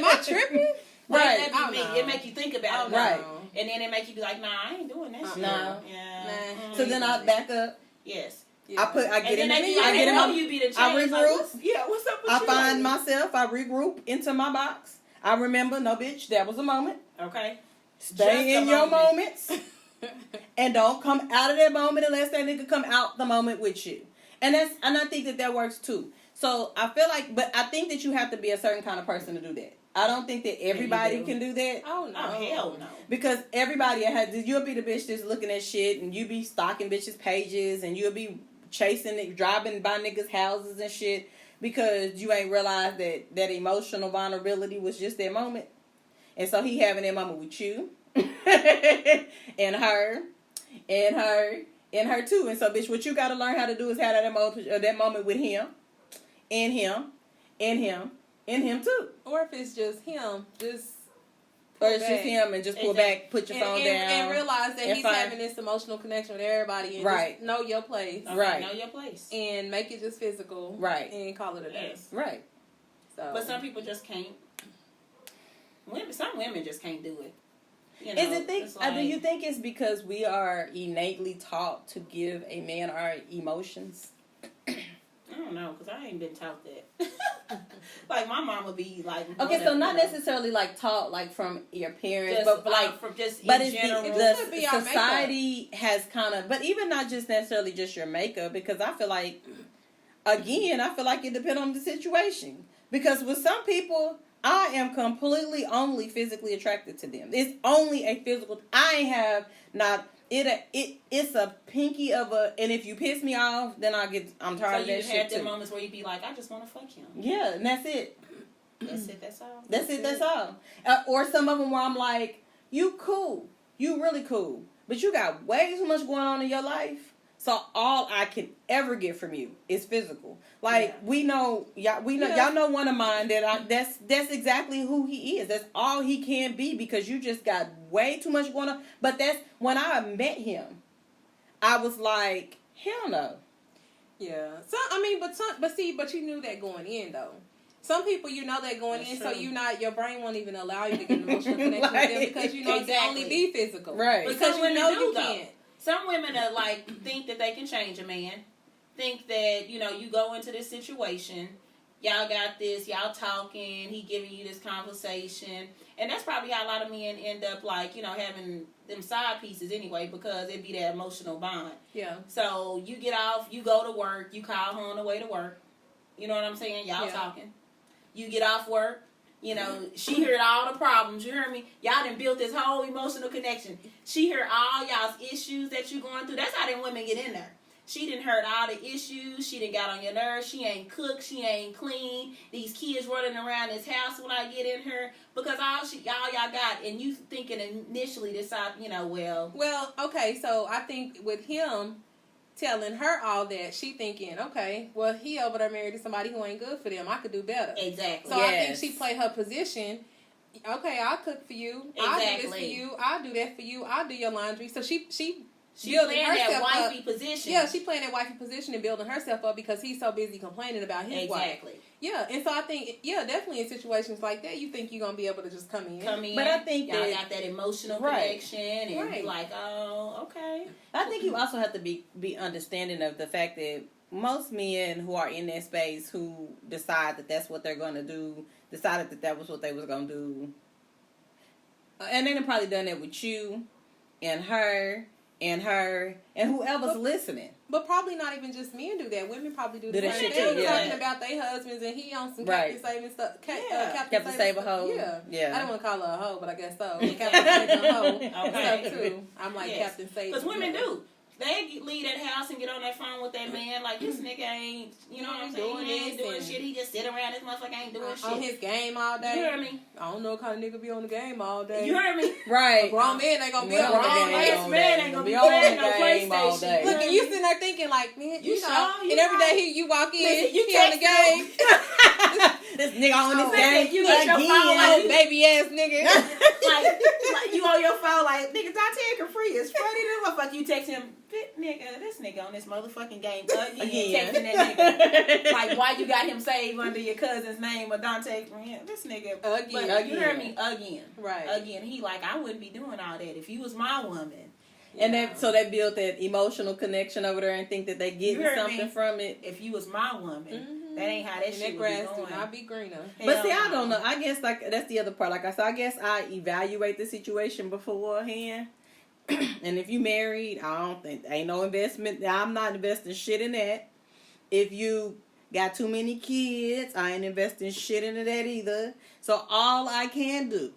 I tripping? Right. It make you think about it. Right. And then it make you be like, nah, I ain't doing that shit. No. Yeah. So then I back up. Yes. Yeah. I get in you be the change. I regroup. Like, what's up with I you? find myself. I regroup into my box. I remember, no, bitch, that was a moment. Okay. Stay in your moments. And don't come out of that moment unless that nigga come out the moment with you. And I think that works too. So I feel like, but I think that you have to be a certain kind of person to do that. I don't think that everybody can do that. Oh, no. Oh, hell no. Because everybody, you'll be the bitch that's looking at shit, and you be stalking bitches' pages, and you'll be driving by niggas' houses and shit, because you ain't realized that emotional vulnerability was just that moment. And so he having that moment with you, and her too. And so, bitch, what you got to learn how to do is have that moment with him, and him too. Or if it's just him, just him and just pull back, put your phone down. And realize that he's having this emotional connection with everybody. And just know your place. Right. Know your place. And make it just physical. Right. And call it a day. Yes. Right. So. But some people just can't. Some women just can't do it. You know, do you think it's because we are innately taught to give a man our emotions? I don't know, because I ain't been taught that. Like, my mom would be like... Okay, so not necessarily, like, taught, like, from your parents, but, like... from just but in general. the society has kind of... But even not just necessarily just your makeup, because I feel like... Again, I feel like it depends on the situation. Because with some people, I am completely only physically attracted to them. It's only a physical. I have not. It's a pinky of a. And if you piss me off, then I'm tired of that shit too. So you had the moments where you be like, I just want to fuck him. Yeah, and that's it. That's it. That's all. That's all. Or some of them where I'm like, you cool, you really cool, but you got way too much going on in your life. So all I can ever get from you is physical. Like we know, y'all know one of mine that's exactly who he is. That's all he can be because you just got way too much going on. But that's when I met him, I was like, hell no. Yeah. So I mean, but you knew that going in though. Some people you know that going in, true. So your brain won't even allow you to get an emotional connection with them because you know it can only be physical, right? Because you know you can't. Some women are like think that they can change a man, think that you go into this situation, y'all got this, y'all talking, he giving you this conversation, and that's probably how a lot of men end up like having them side pieces anyway because it be that emotional bond. Yeah. So you get off, you go to work, you call her on the way to work. You know what I'm saying? Y'all talking. You get off work. She heard all the problems. You heard me? Y'all done built this whole emotional connection. She heard all y'all's issues that you going through. That's how them women get in there. She done heard all the issues. She done got on your nerves. She ain't cooked. She ain't clean. These kids running around this house when I get in her. Because all y'all got, and you thinking initially decide, well. Well, okay, so I think with him telling her all that, she thinking, okay, well, he over there married to somebody who ain't good for them. I could do better. Exactly. So I think she played her position. Okay, I'll cook for you. Exactly. I'll do this for you. I'll do that for you. I'll do your laundry. So she building playing that wifey up. Position. Yeah, she playing that wifey position and building herself up because he's so busy complaining about his wife. Exactly. Yeah, and so I think, definitely in situations like that, you think you're going to be able to just come in. But I think y'all got that emotional connection and be like, oh, okay. I think you also have to be understanding of the fact that most men who are in that space who decide that that's what they're going to do, decided that was what they was going to do. And they done probably done that with you and her and whoever's listening. But probably not even just men do that. Women probably do the that same shit thing. too, Talking about their husbands and he on some Captain Saving stuff. Captain Save a hoe. Yeah. I don't want to call her a hoe, but I guess so. Captain Save a hoe. Okay. Too. I'm like Captain Save. Because women do. They leave that house and get on that phone with that man like this nigga ain't, you know what I'm saying? He ain't doing shit. He just sit around this motherfucker ain't doing shit. On his game all day. You hear me? I don't know what kind of nigga be on the game all day. You heard me? Right. A grown man ain't gonna be on the game. Grown man ain't gonna be playing no PlayStation. Look, and you sitting there thinking like, man, you know, sure? and every day you walk in, he on the game. This nigga on his game. You got your phone like baby ass nigga. like you on your phone like, nigga, Dante Capri is funny. This motherfucker, you text him, nigga, this nigga on this motherfucking game again. Texting that nigga. Like, why you got him saved under your cousin's name or Dante? This nigga. Again. But you heard me? Again. Right. Again. He like, I wouldn't be doing all that if you was my woman. And so they built that emotional connection over there and think that they getting something from it. If you was my woman, that ain't how that shit would be going. Do not be greener. But see, I don't know. I guess like that's the other part. Like I said, I guess I evaluate the situation beforehand. And if you married, I don't think ain't no investment. I'm not investing shit in that. If you got too many kids, I ain't investing shit into that either. So all I can do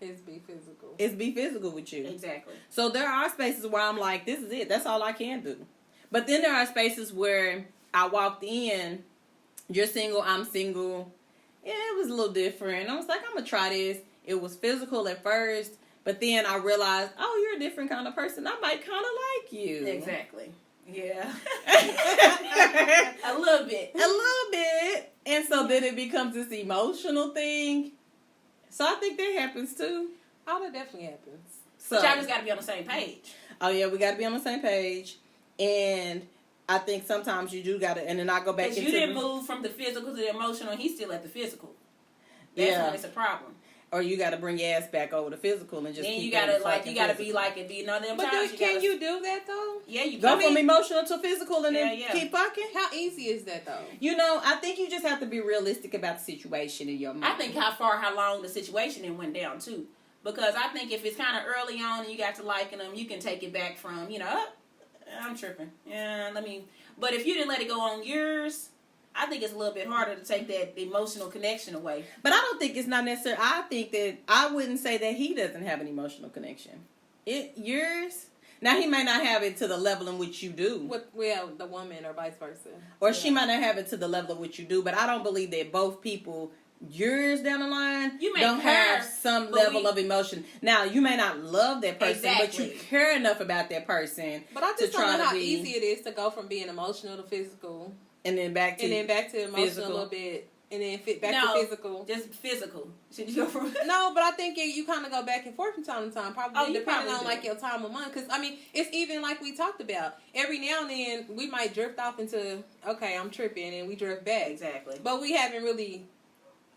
is be physical. Be physical with you. Exactly. So there are spaces where I'm like, this is it. That's all I can do. But then there are spaces where I walked in, you're single, I'm single. Yeah, it was a little different. I was like, I'm going to try this. It was physical at first. But then I realized, oh, you're a different kind of person. I might kind of like you. Exactly. Yeah. A little bit. A little bit. And so then it becomes this emotional thing. So I think that happens too. Oh, that definitely happens. So y'all just got to be on the same page. Oh, yeah, we got to be on the same page. And I think sometimes you do got to, and then I go back into... Because you didn't move from the physical to the emotional, and he's still at the physical. That's when it's a problem. Or you got to bring your ass back over to physical and just then keep you gotta physical. be like it. You know them but times. Can you do that though? Yeah, you go can. from emotional to physical and then keep fucking. How easy is that though? You know, I think you just have to be realistic about the situation in your mind. I think how long the situation it went down too, because I think if it's kind of early on and you got to liking them, you can take it back from I'm tripping. Yeah, But if you didn't let it go on years, I think it's a little bit harder to take that emotional connection away. But I don't think it's not necessary. I think that I wouldn't say that he doesn't have an emotional connection. Yours. Now, he may not have it to the level in which you do. The woman or vice versa. Or she might not have it to the level of which you do. But I don't believe that both people, years down the line, don't have some level of emotion. Now, you may not love that person, but you care enough about that person. But I just don't know how easy it is to go from being emotional to physical. And then back to emotional physical. A little bit. And then back to physical. Just physical. Should you go from? No, but I think you kind of go back and forth from time to time. Probably depending on like your time of month. Because I mean, it's even like we talked about. Every now and then we might drift off into I'm tripping, and we drift back. Exactly. But we haven't really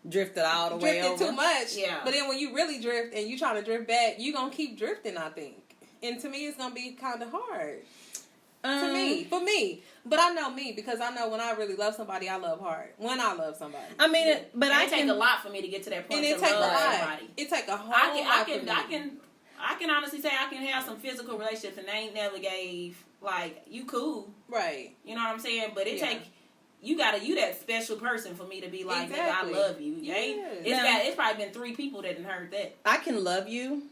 drifted all the way over. Too much. Yeah. But then when you really drift and you trying to drift back, you gonna keep drifting. I think. And to me, it's gonna be kind of hard. For me. But I know me, because I know when I really love somebody, I love hard. When I love somebody. I mean, it take a lot for me to get to that point. And it takes a lot. It take a whole lot for me. I can honestly say I can have some physical relationships and they ain't never gave, like, you cool. Right. You know what I'm saying? But it take, you that special person for me to be like, exactly. nigga, I love you. It's probably been 3 people that done heard that. I can love you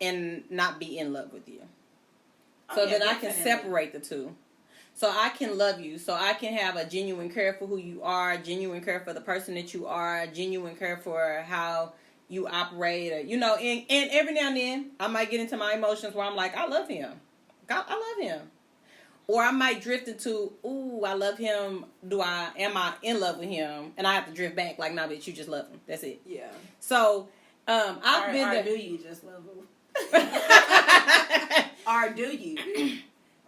and not be in love with you. So then I can separate the two. So I can love you. So I can have a genuine care for who you are, genuine care for the person that you are, genuine care for how you operate. Or, and every now and then I might get into my emotions where I'm like, I love him. I love him. Or I might drift into, ooh, I love him. Am I in love with him? And I have to drift back like, no, bitch, you just love him. That's it. Yeah. So I've been there. Do you just love him? Or do you?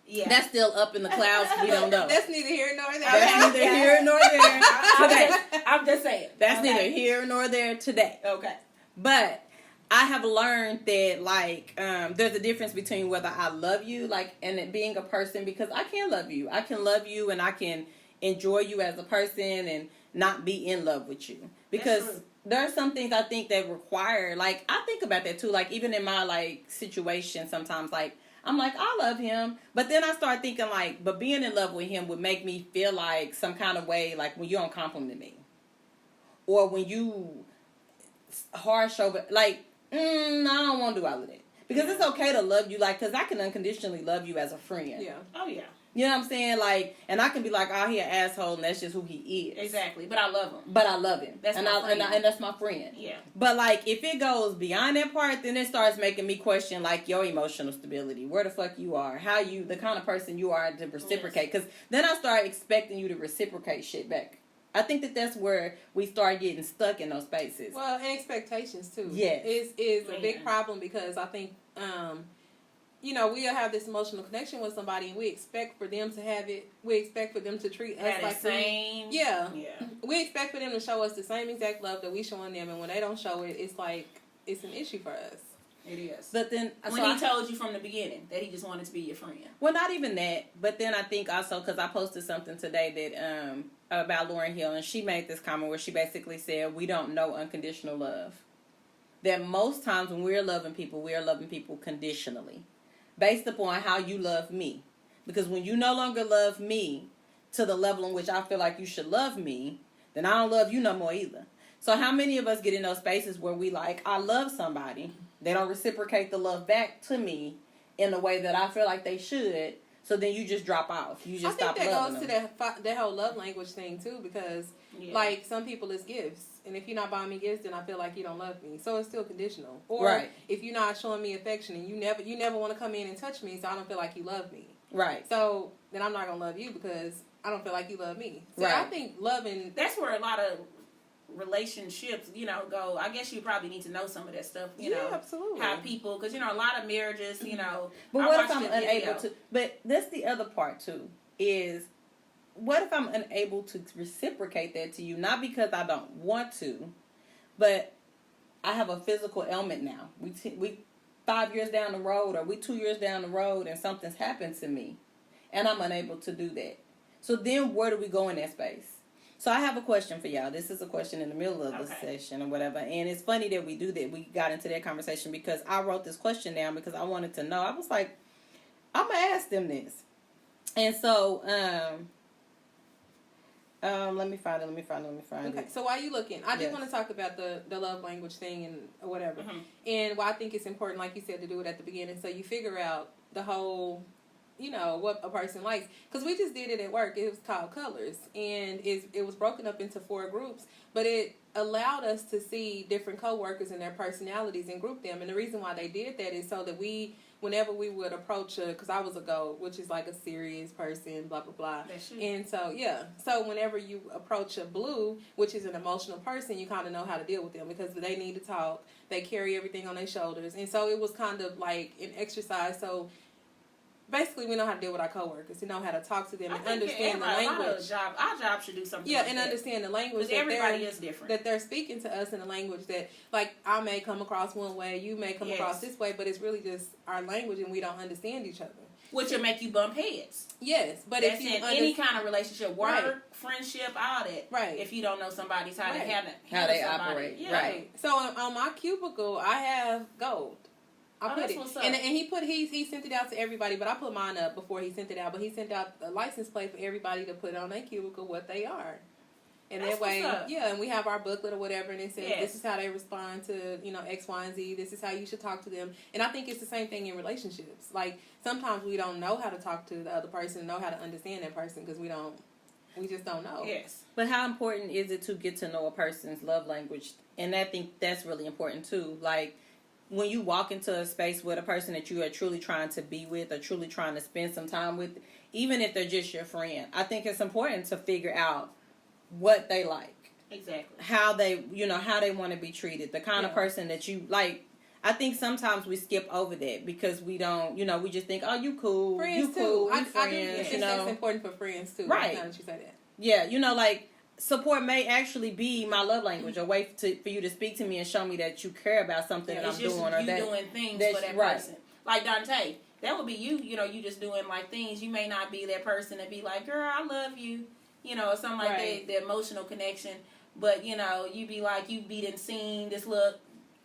Yeah. That's still up in the clouds. We don't know. That's neither here nor there. That's neither here nor there today. I'm just saying. That's neither here nor there today. Okay. But I have learned that, like, there's a difference between whether I love you, like, and it being a person, because I can love you. I can love you and I can enjoy you as a person and not be in love with you. Because there are some things I think that require, like, I think about that too. Like, even in my, like, situation sometimes, like, I'm like, I love him. But then I start thinking, like, but being in love with him would make me feel like some kind of way, like when you don't compliment me. Or when you harsh over, like, I don't want to do all of that. Because it's okay to love you, like, because I can unconditionally love you as a friend. Yeah. Oh, yeah. You know what I'm saying? Like, and I can be like, oh, he an asshole, and that's just who he is. Exactly. But I love him. That's my friend. And that's my friend. Yeah. But, like, if it goes beyond that part, then it starts making me question, like, your emotional stability. Where the fuck you are. How you, the kind of person you are to reciprocate. Because then I start expecting you to reciprocate shit back. I think that's where we start getting stuck in those spaces. Well, and expectations, too. Yes. Is a big problem, because I think... we'll have this emotional connection with somebody, and we expect for them to have it. We expect for them to treat us like the same. Yeah. We expect for them to show us the same exact love that we showing them, and when they don't show it, it's like it's an issue for us. It is. But then when he told you from the beginning that he just wanted to be your friend. Well, not even that. But then I think also, because I posted something today that about Lauryn Hill, and she made this comment where she basically said, we don't know unconditional love. That most times when we are loving people conditionally, based upon how you love me. Because when you no longer love me to the level in which I feel like you should love me, then I don't love you no more either. So how many of us get in those spaces where we like, I love somebody, they don't reciprocate the love back to me in the way that I feel like they should, so then you just drop off. You just stop loving them. I think that goes to that whole love language thing too, because like some people it's gifts. And if you're not buying me gifts, then I feel like you don't love me. So it's still conditional. Or if you're not showing me affection and you never want to come in and touch me, so I don't feel like you love me. Right. So then I'm not going to love you because I don't feel like you love me. So I think loving... That's where a lot of relationships, go. I guess you probably need to know some of that stuff, you know. Absolutely. How people... Because, a lot of marriages, But what if I'm unable to... But that's the other part, too, is... What if I'm unable to reciprocate that to you? Not because I don't want to, but I have a physical ailment now. We 5 years down the road, or we 2 years down the road, and something's happened to me, and I'm unable to do that. So then where do we go in that space? So I have a question for y'all. This is a question in the middle of the session or whatever. And it's funny that we do that. We got into that conversation because I wrote this question down because I wanted to know. I was like, I'm going to ask them this. And so... Let me find it. Okay, so while you looking, I just want to talk about the love language thing and whatever. Mm-hmm. And why I think it's important, like you said, to do it at the beginning, so you figure out the whole, what a person likes. Because we just did it at work. It was called Colors, and it was broken up into 4 groups, but it allowed us to see different coworkers and their personalities and group them. And the reason why they did that is so that whenever we would approach because I was a gold, which is like a serious person, blah, blah, blah. And so, so whenever you approach a blue, which is an emotional person, you kind of know how to deal with them because they need to talk. They carry everything on their shoulders. And so it was kind of like an exercise. So basically, we know how to deal with our coworkers. We know how to talk to them and understand the language. Our job should do something. Yeah, like and that. understand the language. Because everybody is different. That they're speaking to us in a language that, like, I may come across one way, you may come across this way, but it's really just our language, and we don't understand each other. Which will make you bump heads. Yes, but that's if you in any kind of relationship, work, friendship, all that. Right. If you don't know somebody's how they operate. Yeah. Right. So on my cubicle, I have gold. I put it, and he sent it out to everybody, but I put mine up before he sent it out. But he sent out a license plate for everybody to put on their cubicle what they are, and that's that way, and we have our booklet or whatever, and it says this is how they respond to X, Y, and Z. This is how you should talk to them, and I think it's the same thing in relationships. Like sometimes we don't know how to talk to the other person, know how to understand that person because we just don't know. Yes, but how important is it to get to know a person's love language? And I think that's really important too. Like, when you walk into a space with a person that you are truly trying to be with or truly trying to spend some time with, even if they're just your friend, I think it's important to figure out what they like. Exactly. How they want to be treated. The kind of person that you like. I think sometimes we skip over that because we don't, we just think, oh, you cool. Friends you cool. too. Friends, I think that's important for friends too. Right. Now that you say that. Yeah, like, support may actually be my love language, a way for you to speak to me and show me that you care about something that I'm doing, or you that doing things that for that person. Like Dante, that would be you. You just doing like things. You may not be that person to be like, "Girl, I love you," or something like that. The emotional connection, but you be like, you be done seen this little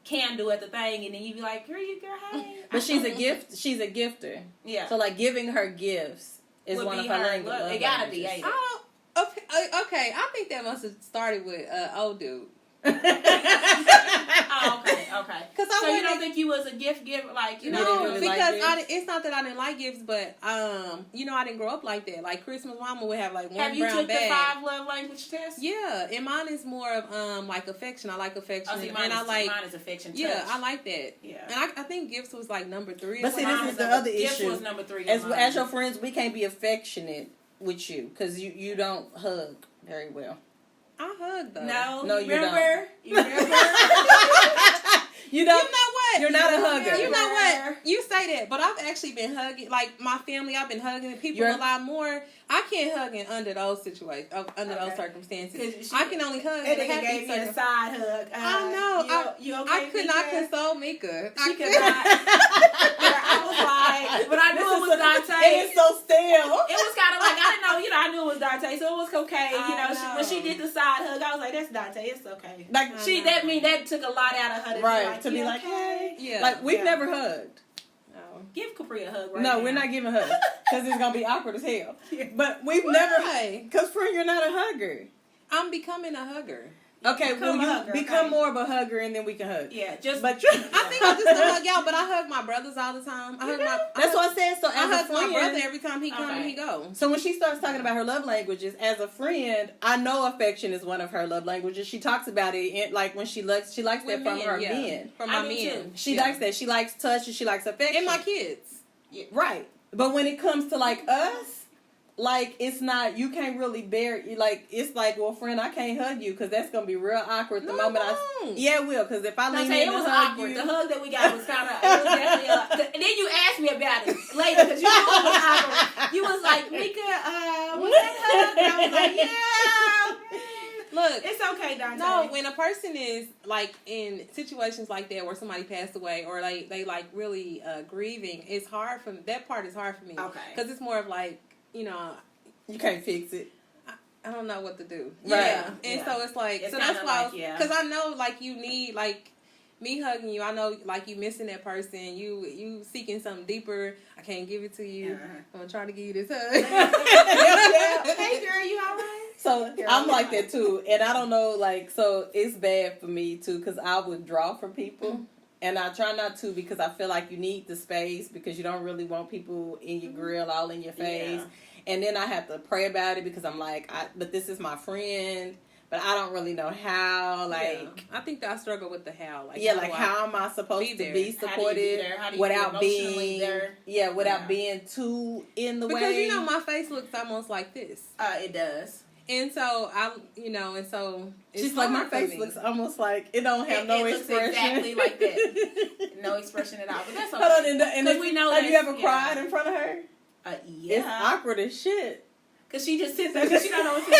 candle at the thing, and then you be like, "Girl, hey." But she's a gift. She's a gifter. Yeah. So like giving her gifts is one of her languages. It gotta be. Ain't it? Okay, I think that must have started with old dude. Oh, okay. So you don't think you was a gift giver, like No, really because like it's not that I didn't like gifts, but I didn't grow up like that. Like Christmas, Mama would have like one Have you brown took bag. the 5 love language test? Yeah, and mine is more of like affection. I like affection, mine is affection. Touch. Yeah, I like that. Yeah, and I think gifts was like number 3. But see, this is the other issue. Gifts was number 3. As your friends, we can't be affectionate with you because you don't hug very well. I hug though. No, you remember? You don't. You know what? You're not a hugger. You know what? You say that, but I've actually been hugging. Like my family, I've been hugging people a lot more. I can't hug under those situations, those circumstances. I can only hug. And they gave me a side hug. I know. You okay, I could not console Mika. She could not. I was like, but I knew it was Dante. It is so still. It was kind of like I didn't know. I knew it was Dante, so it was okay. When she did the side hug, I was like, "That's Dante. It's okay." Like that took a lot out of her to be like, "Hey." Yeah. Like we've never hugged. Give Capri a hug now. We're not giving hugs because it's going to be awkward as hell. But we've never... Because, friend, you're not a hugger. I'm becoming a hugger. Okay, become more of a hugger and then we can hug. Yeah, I think I just don't hug y'all, but I hug my brothers all the time. That's what I said. So I hug my brother every time he comes and he goes. So when she starts talking about her love languages, as a friend, I know affection is one of her love languages. She talks about it like when she likes that from her men. From my men. She likes that. She likes touch and she likes affection. And my kids. Yeah. Right. But when it comes to like us, like, it's not, you can't really bear, like, it's like, well, friend, I can't hug you because that's going to be real awkward the moment Yeah, it will, because if I lean in and hug you. The hug that we got was kind of, it was definitely, and then you asked me about it later because you knew it was awkward. You was like, Mika, was that hug? And I was like, yeah. Look, it's okay, Dante. No, when a person is like in situations like that where somebody passed away or they like really grieving, it's hard for that part is hard for me. Okay, because it's more of like you can't fix it. I don't know what to do. Right. Yeah, and so it's like so that's why because I know like you need like me hugging you, I know, like, you missing that person. You seeking something deeper. I can't give it to you. I'm trying to give you this hug. Hey, girl, you all right? So I'm like that too, and I don't know, like, so it's bad for me too because I withdraw from people, and I try not to because I feel like you need the space because you don't really want people in your grill all in your face, and then I have to pray about it because I'm like, but this is my friend, but I don't really know how. Like, I think that I struggle with the how. Like, how am I supposed to be supported without being too in the way? Because, you know, my face looks almost like this. It does. And so it's she's like, my face looks almost like it don't have no expression. Looks exactly like that. No expression at all. But that's okay. Hold on, and we know have you ever cried in front of her? Yeah. It's awkward as shit. Cause she just sits there because she don't know what to do.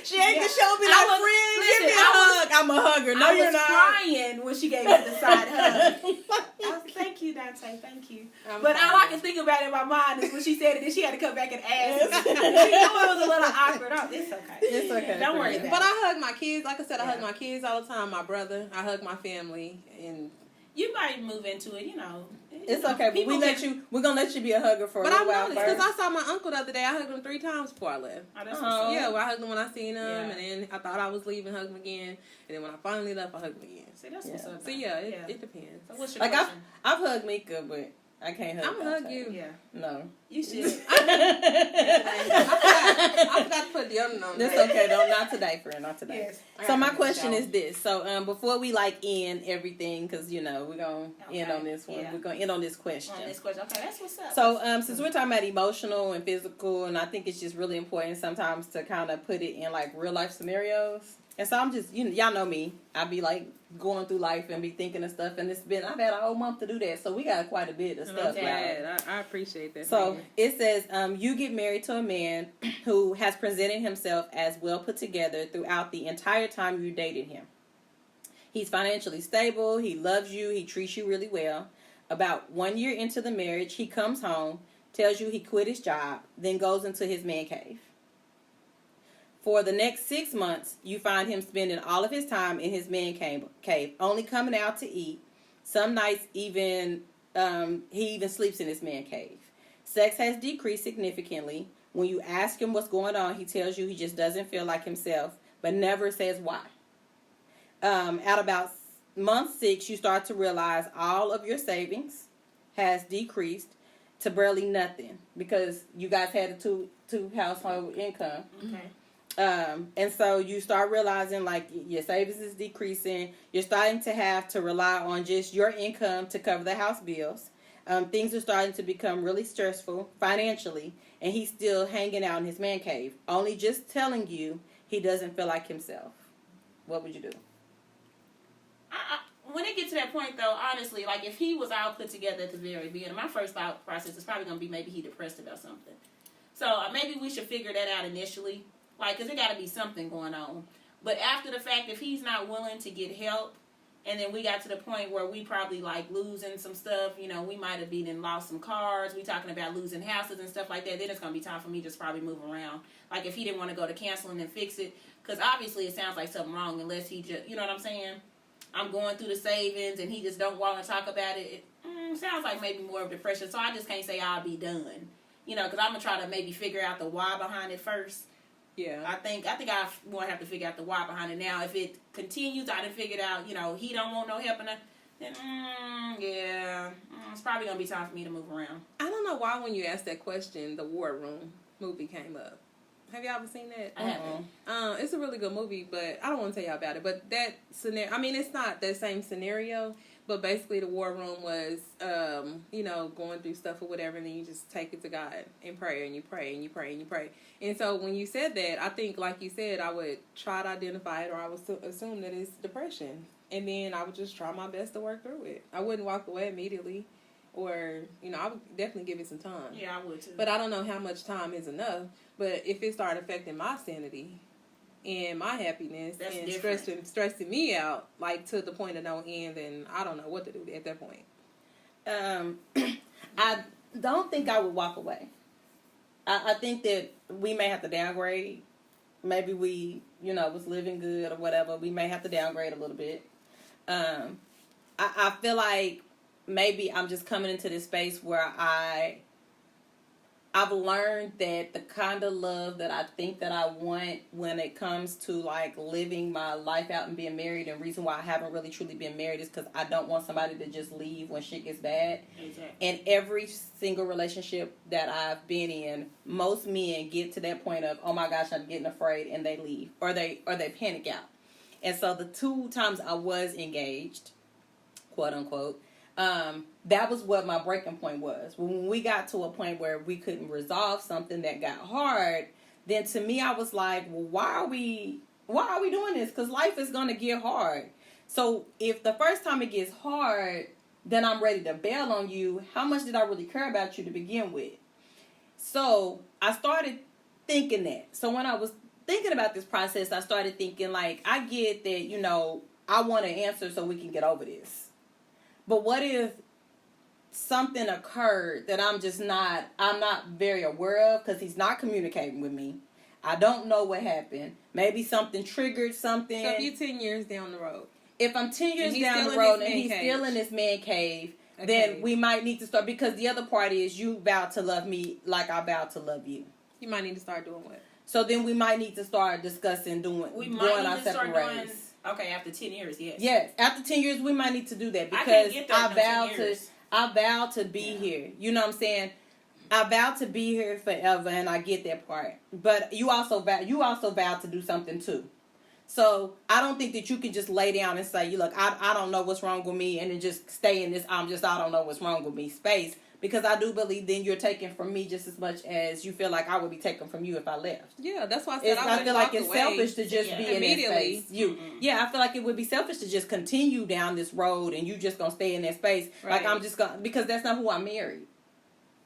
She ain't to show me like, friend, give me a hug. I'm a hugger. No, you're not. I was crying when she gave me the side hug. I was, thank you, Dante. Thank you. But all I can think about in my mind is when she said it, then she had to come back and ask. She knew it was a little awkward. Oh, it's okay. It's okay. Don't worry about it. But I hug my kids. Like I said, I hug my kids all the time. My brother. I hug my family. And you might move into it, you know. It's okay, but we're gonna let you be a hugger for a while. But I noticed, because I saw my uncle the other day. I hugged him 3 times before I left. Oh, that's what's yeah, well, I hugged him when I seen him, and then I thought I was leaving, hugged him again, and then when I finally left, I hugged him again. See, that's what's up. So it depends. So what's your question? I've hugged Mika, but I can't hug. I'm gonna hug you. Yeah. No. You should. I forgot to put the other on. That's okay. Not today, friend. Not today. Yes. So my question is this. So before we end everything, because we're gonna end on this one. Yeah. We're gonna end on this question. Okay, that's what's up. So since we're talking about emotional and physical, and I think it's just really important sometimes to kind of put it in like real life scenarios. And so I'm just, y'all know me. I be like going through life and be thinking of stuff, and I've had a whole month to do that, so we got quite a bit of stuff. I appreciate that. So it says, you get married to a man who has presented himself as well put together throughout the entire time you dated him. He's financially stable. He loves you. He treats you really well. About 1 year into the marriage, he comes home, tells you he quit his job, then goes into his man cave. For the next 6 months, you find him spending all of his time in his man cave, only coming out to eat. Some nights he even sleeps in his man cave. Sex has decreased significantly. When you ask him what's going on, he tells you he just doesn't feel like himself, but never says why. At about month 6, you start to realize all of your savings has decreased to barely nothing because you guys had a two household income. Okay. And so you start realizing like your savings is decreasing. You're starting to have to rely on just your income to cover the house bills. Things are starting to become really stressful financially, and he's still hanging out in his man cave, only just telling you he doesn't feel like himself. What would you do? When it gets to that point, though, honestly, like if he was all put together at the very beginning, my first thought process is probably going to be maybe he depressed about something. So maybe we should figure that out initially. Like, because there got to be something going on. But after the fact, if he's not willing to get help, and then we got to the point where we probably, like, losing some stuff, we might have been and lost some cars, we talking about losing houses and stuff like that, then it's going to be time for me to just probably move around. Like, if he didn't want to go to counseling and fix it, because obviously it sounds like something wrong unless he just, you know what I'm saying? I'm going through the savings, and he just don't want to talk about it. It sounds like maybe more of depression, so I just can't say I'll be done. Because I'm going to try to maybe figure out the why behind it first. Yeah, I think I want to have to figure out the why behind it now. If it continues, I done figured out, he don't want no help, then it's probably gonna be time for me to move around. I don't know why when you asked that question, the War Room movie came up. Have y'all ever seen that? I haven't. It's a really good movie, but I don't want to tell y'all about it. But that scenario, I mean, it's not the same scenario. But basically, the War Room was, going through stuff or whatever, and then you just take it to God and pray, and you pray, and you pray, and you pray. And so when you said that, I think, like you said, I would try to identify it, or I would assume that it's depression. And then I would just try my best to work through it. I wouldn't walk away immediately, or, I would definitely give it some time. Yeah, I would too. But I don't know how much time is enough. But if it started affecting my sanity and my happiness, that's and stressing me out, like to the point of no end, then I don't know what to do at that point. I don't think I would walk away. I think that we may have to downgrade maybe we, was living good or whatever. We may have to downgrade a little bit. I feel like maybe I'm just coming into this space where I've learned that the kind of love that I think that I want when it comes to like living my life out and being married, and reason why I haven't really truly been married is because I don't want somebody to just leave when shit gets bad. Exactly. And every single relationship that I've been in, most men get to that point of, oh my gosh, I'm getting afraid, and they leave or they panic out. And so the 2 times I was engaged, quote unquote, that was what my breaking point was. When we got to a point where we couldn't resolve something that got hard, then to me I was like, well, why are we doing this? Because life is going to get hard. So if the first time it gets hard, then I'm ready to bail on you. How much did I really care about you to begin with? So I started thinking that. So when I was thinking about this process, I started thinking like, I get that, I want an answer so we can get over this. But what if something occurred that I'm not very aware of because he's not communicating with me? I don't know what happened. Maybe something triggered something. So if you're 10 years down the road. If I'm 10 years down the road and he's still in this man cave, then we might need to start, because the other part is you vowed to love me like I vowed to love you. You might need to start doing what? So then we might need to start discussing going our separate ways. Okay, after 10 years, yes. Yes, after 10 years, we might need to do that, because I vowed to be here. You know what I'm saying? I vowed to be here forever, and I get that part. But you also vowed to do something too. So I don't think that you can just lay down and say, "Look, I don't know what's wrong with me," and then just stay in this I don't know what's wrong with me space. Because I do believe then you're taking from me just as much as you feel like I would be taken from you if I left. Yeah, that's why I said I feel like it's selfish to just be in that space. Mm-hmm. I feel like it would be selfish to just continue down this road and you just gonna stay in that space. Right. Like I'm just gonna, because that's not who I married.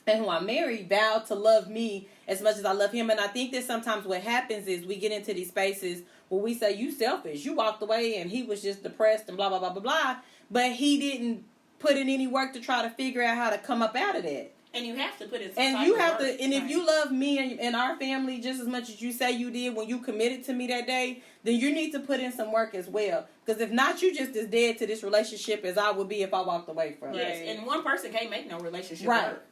And who I married vowed to love me as much as I love him. And I think that sometimes what happens is we get into these spaces where we say, you selfish. You walked away and he was just depressed and blah, blah, blah, blah, blah. But he didn't put in any work to try to figure out how to come up out of that. And you have to put it. And you have to. And if you love me and our family just as much as you say you did when you committed to me that day, then you need to put in some work as well. Because if not, you just as dead to this relationship as I would be if I walked away from it. Yes, and one person can't make no relationship work.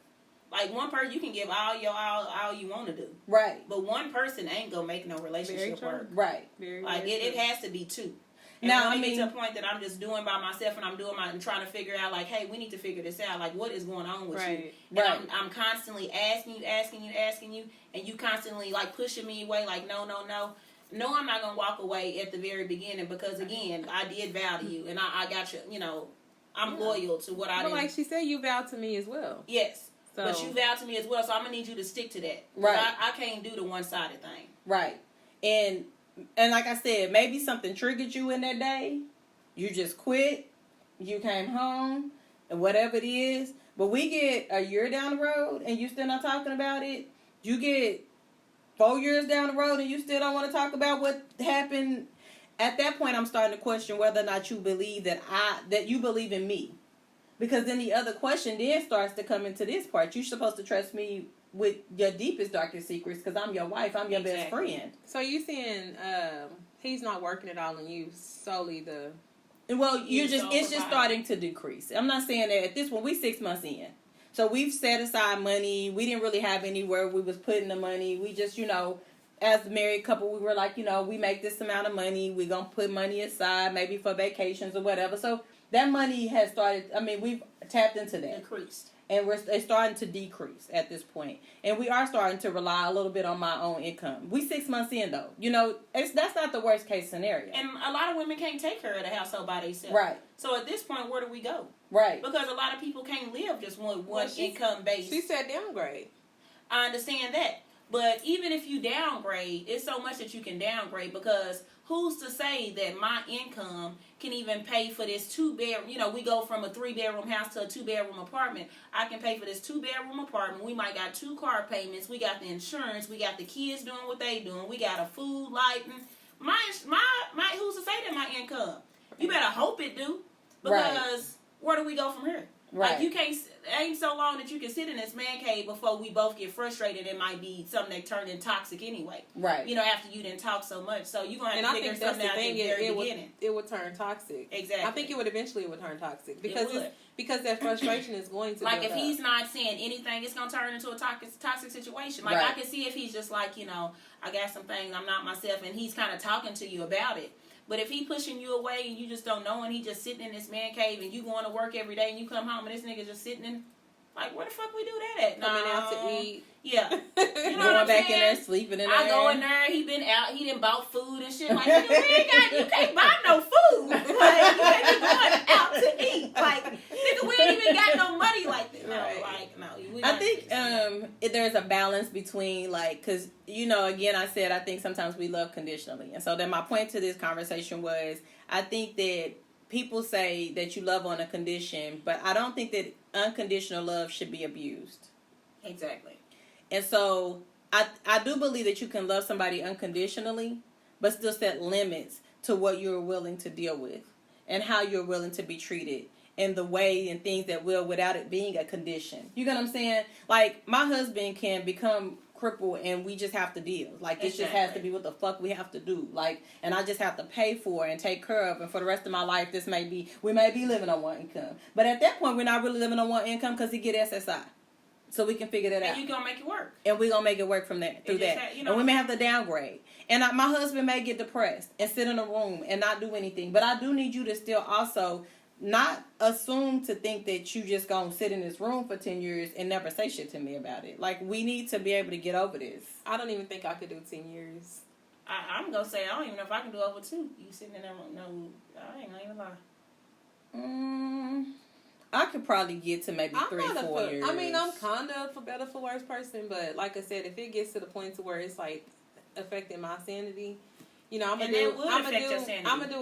Like one person, you can give all you want to do. Right. But one person ain't gonna make no relationship work. Right. Like it has to be two. And now, when I get to a point that I'm just doing by myself and I'm trying to figure out, like, hey, we need to figure this out. Like, what is going on with you? And I'm constantly asking you, and you constantly, like, pushing me away, like, no. No, I'm not going to walk away at the very beginning because, again, I did vow to you, and I got you, I'm loyal to what I did. But like she said, you vowed to me as well. Yes. So. But you vowed to me as well, so I'm going to need you to stick to that. Right. I can't do the one-sided thing. Right. And like I said, maybe something triggered you in that day. You just quit. You came home. And whatever it is. But we get a year down the road and you still not talking about it. You get 4 years down the road and you still don't want to talk about what happened. At that point, I'm starting to question whether or not you believe that you believe in me. Because then the other question then starts to come into this part. You're supposed to trust me with your deepest, darkest secrets because I'm your wife. I'm your best friend. So you saying he's not working it all on you, solely the... Well, it's just starting to decrease. I'm not saying that at this point, we 6 months in. So we've set aside money. We didn't really have anywhere we was putting the money. We just, as a married couple, we were like, we make this amount of money. We're going to put money aside, maybe for vacations or whatever. So that money has started, we've tapped into that. Decreased. And it's starting to decrease at this point. And we are starting to rely a little bit on my own income. We 6 months in, though. That's not the worst case scenario. And a lot of women can't take care of the household by themselves. Right. So at this point, where do we go? Right. Because a lot of people can't live just one income base. She said downgrade. I understand that. But even if you downgrade, it's so much that you can downgrade because who's to say that my income can even pay for this 2-bedroom? We go from a 3-bedroom house to a 2-bedroom apartment. I can pay for this 2-bedroom apartment. We might got 2 car payments. We got the insurance. We got the kids doing what they doing. We got a food, lighting. My who's to say that my income? You better hope it do because where do we go from here? Right. Like, you can't, it ain't so long that you can sit in this man cave before we both get frustrated. It might be something that turned into toxic anyway. Right. You know, after you didn't talk so much. So you're going to have to figure something out at the very beginning. It would turn toxic. Exactly. I think it would eventually turn toxic. Because that frustration is going to like, build if up. he's not saying anything, it's going to turn into a toxic situation. Like, Right. I can see if he's just like, you know, I got some things, I'm not myself, and he's kind of talking to you about it. But if he pushing you away and you just don't know, and he just sitting in this man cave, and you going to work every day, and you come home and this nigga just sitting in, like, where the fuck we do that at? Coming out to eat. Yeah. You know Going what I'm back saying? in there, sleeping in there. I go in there, he been out, he done bought food and shit. Like, nigga, you can't buy no food. Like, you can't be going out to eat. Like, nigga, we ain't even got no money like that. No, Right. like, no. I think there's a balance between, like, because, you know, again, I think sometimes we love conditionally. And so then my point to this conversation was, I think that people say that you love on a condition, but I don't think that unconditional love should be abused. Exactly. And so I do believe that you can love somebody unconditionally, but still set limits to what you're willing to deal with and how you're willing to be treated and the way and things that will without it being a condition. You get what I'm saying? Like, my husband can become crippled and we just have to deal. Like, this just has to be what the fuck we have to do. Like, and I just have to pay for and take care of. And for the rest of my life, we may be living on one income. But at that point, we're not really living on one income because he get SSI. So we can figure that out. And you gonna make it work. And we're going to make it work from that, through that. And we may have to downgrade. And my husband may get depressed and sit in a room and not do anything. But I do need you to still also not assume to think that you just going to sit in this room for 10 years and never say shit to me about it. Like, we need to be able to get over this. I don't even think I could do 10 years. I'm going to say, I don't even know if I can do over 2. You sitting in that room. No, I ain't going to lie. I could probably get to maybe 3-4 years. I mean, I'm kind of a better for worse person, but like I said, if it gets to the point to where it's like affecting my sanity, you know, I'm gonna do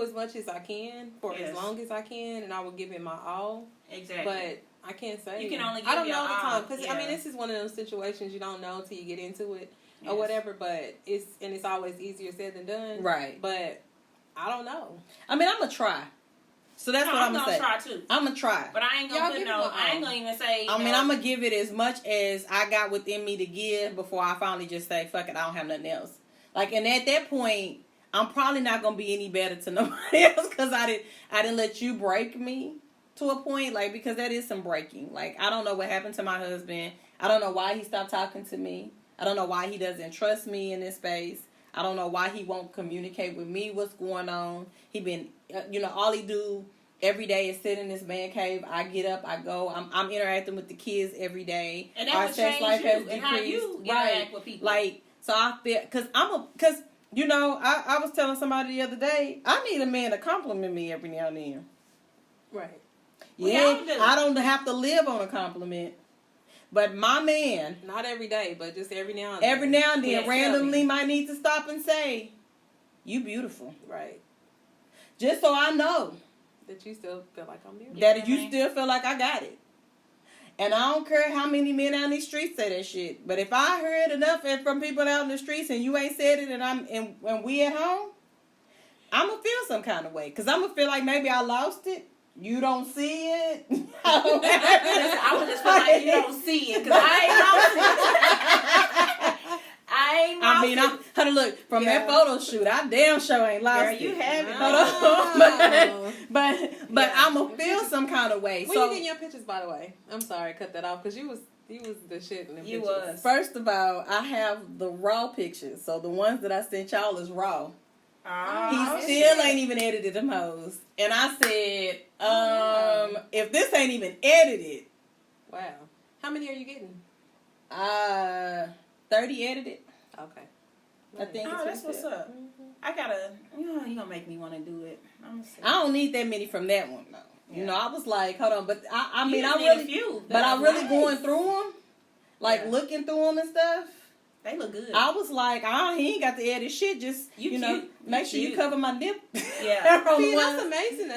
as much as I can for as long as I can, and I will give it my all. Exactly. But I can't say you can only. Give I don't know the time because I mean, this is one of those situations you don't know until you get into it or whatever. But it's always easier said than done. Right. But I don't know. I mean, I'm gonna try. So that's what I'm gonna say. Try too. I'm gonna try. But I ain't gonna I ain't gonna even say. I mean, I'm gonna give it as much as I got within me to give before I finally just say, fuck it, I don't have nothing else. Like, and at that point, I'm probably not gonna be any better to nobody else because I didn't let you break me to a point, like, because that is some breaking. Like, I don't know what happened to my husband. I don't know why he stopped talking to me. I don't know why he doesn't trust me in this space. I don't know why he won't communicate with me what's going on. He been, all he do every day is sit in this man cave. I get up, I go. I'm interacting with the kids every day. And that would change you and how you interact with people. Like, so I feel, because I was telling somebody the other day, I need a man to compliment me every now and then. Right. Yeah, I don't have to live on a compliment. But my man, not every day, but just every now and then. Every now and then, randomly might need to stop and say, "You beautiful." Right. Just so I know that you still feel like I'm beautiful. That you still feel like I got it. And I don't care how many men out in these streets say that shit. But if I heard enough from people out in the streets and you ain't said it and we at home, I'm going to feel some kind of way. Because I'm going to feel like maybe I lost it. You don't see it. I would just feel like you don't see it. Because I ain't lost it. Look, from that photo shoot, I damn sure ain't lost it. You have it. Hold on. But I'm going to feel some kind of way. When you getting your pictures, by the way? I'm sorry, cut that off, because you was the shit in the pictures. You was. First of all, I have the raw pictures. So the ones that I sent y'all is raw. He still ain't even edited them hoes. And I said, if this ain't even edited. Wow. How many are you getting? 30 edited. Okay. I think that's what's up. Mm-hmm. I gotta, you gonna make me want to do it. I don't need that many from that one though. Yeah. I was like, hold on, but I mean, I really going through them, like looking through them and stuff. They look good. I was like, he ain't got to edit shit. Just make sure you cover my nip. Yeah. See, that's amazing.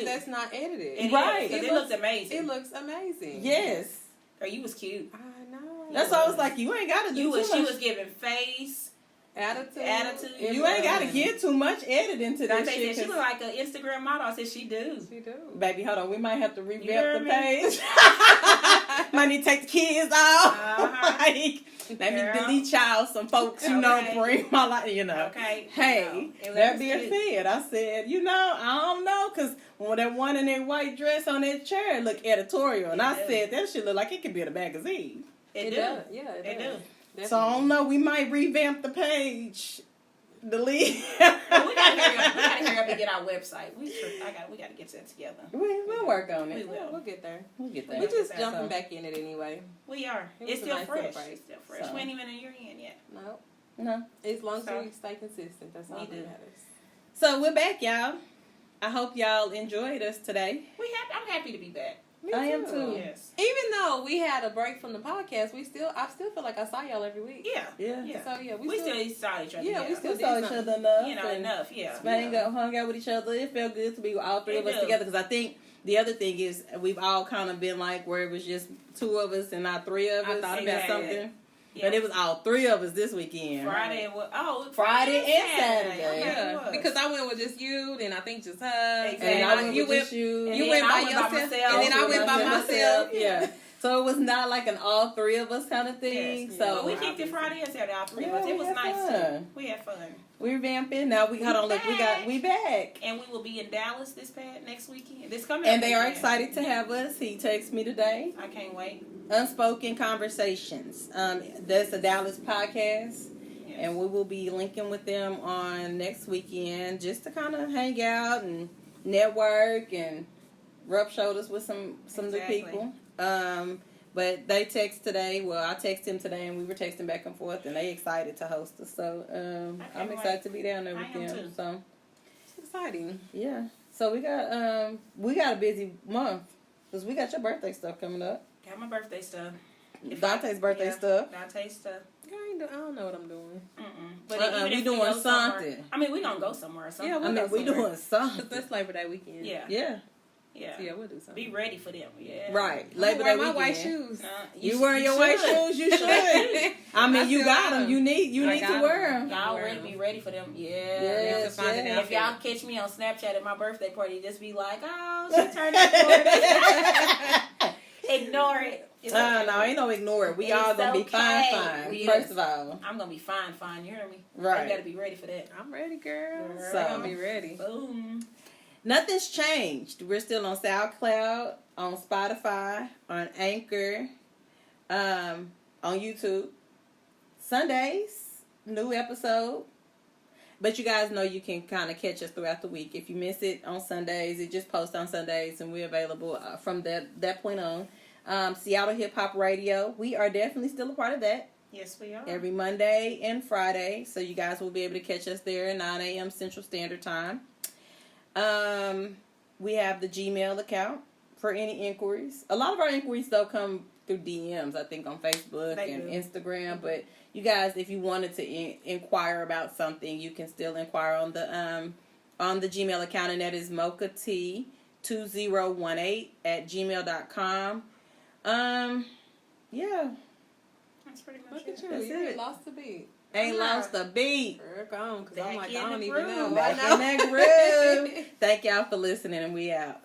That's not edited. Right. It looks amazing. It looks amazing. Yes. Girl, you was cute. I know. That's why I was like, you ain't got to do too much. She was giving face. Attitude. You ain't got to get too much editing to Dante this shit. said she look like an Instagram model. I said she do. She do. Baby, hold on. We might have to heard revamp the me? page. Might need to take the kids off. Like, let me delete y'all some folks, you know, bring my life, you know. Okay. Hey, that being said, I said, you know, I don't know, because when that one in that white dress on that chair look editorial, and I said, that shit look like it could be in a magazine. It do. does. Yeah, It do. Definitely. So I don't know, we might revamp the page. Delete. Well, we gotta hurry up and get our website. We gotta get that together. We'll work on it. We will. We'll get there. We'll get there. We're just So- jumping back in it anyway. We are. It It's was a still nice fresh. little break. It's still fresh. So- We ain't even a year in yet. No. No. As long as So- we stay consistent, that's all We that do. matters. So we're back, y'all. I hope y'all enjoyed us today. I'm happy to be back. Me I am too. Yes. Even though we had a break from the podcast, I still feel like I saw y'all every week. Yeah. Yeah. Yeah. So yeah, We still saw each other. Yeah, we We still saw did each something. other enough. You know, and enough. Yeah. hung out with each other. It felt good to be all three of It us do. together, because I think the other thing is we've all kind of been like where it was just two of us and not three of I us. thought about about something. it. Yeah. But it was all three of us this weekend. Friday. Friday and Saturday. Okay, Yeah, it was. because I went with just you, then I think just her. Exactly. And I went you with went. just you. And You then went I by went by yourself, myself. and then I went by myself. Yeah. So it was not like an all three of us kind of thing. Yes. So But we kicked it Friday and Saturday, all three of Yeah, us. It we was had nice fun. too. We had fun. we're vamping. Now we back. And we will be in Dallas next weekend. This coming And they are weekend. excited to have us. He texted me today. I can't wait. Unspoken Conversations. That's a Dallas podcast. Yes. And we will be linking with them on next weekend just to kind of hang out and network and rub shoulders with some new Exactly. people. But they text today. Well, I texted him today, and we were texting back and forth, and they excited to host us. So I'm excited to be down there with I am them. too. So It's exciting. yeah. So we got a busy month because we got your birthday stuff coming up. Got my birthday stuff. Dante's birthday stuff. Dante's stuff. I don't know what I'm doing. But We even if doing go somewhere- something. I mean, we gonna go somewhere or something. Yeah, I mean, we somewhere. doing something. Cause that's Labor Day weekend. Yeah. Yeah. Yeah. So yeah, we'll do something. Be ready for them. Yeah. Right. I'm Labor gonna Day wear my white weekend. shoes. You wearing your white shoes? You should. I mean, you still got got them. 'em. You need I to got wear 'em. them. Y'all Wear ready? them. Be ready for them. Yes, find an yes. If y'all catch me on Snapchat at my birthday party, just be like, "Oh, she turned up 40." Ignore it. It's okay. No, ain't no ignore it. We It's all gonna be okay. fine. Yes. First of all, I'm gonna be fine. You hear me? Right. You gotta be ready for that. I'm ready, girl. Girl. So I'm gonna be ready. Boom. nothing's changed. We're still on SoundCloud, on Spotify, on Anchor, on YouTube. Sundays, new episode. But you guys know you can kind of catch us throughout the week. If you miss it on Sundays, it just posts on Sundays, and we're available from that point on. Seattle Hip Hop Radio. We are definitely still a part of that. Yes, we are. Every Monday and Friday. So you guys will be able to catch us there at 9 a.m. Central Standard Time. We have the Gmail account for any inquiries. A lot of our inquiries, though, come through DMs, I think, on Facebook and Instagram. But you guys, if you wanted to inquire about something, you can still inquire on the Gmail account, and that is MochaTea2018@gmail.com. Yeah. That's pretty much Look it. at you. That's You it. lost the beat. Ain't lost a beat. Girl, gone. Because I'm Back like, in I don't the even know. groove. Back in that groove. Thank y'all for listening, and we out.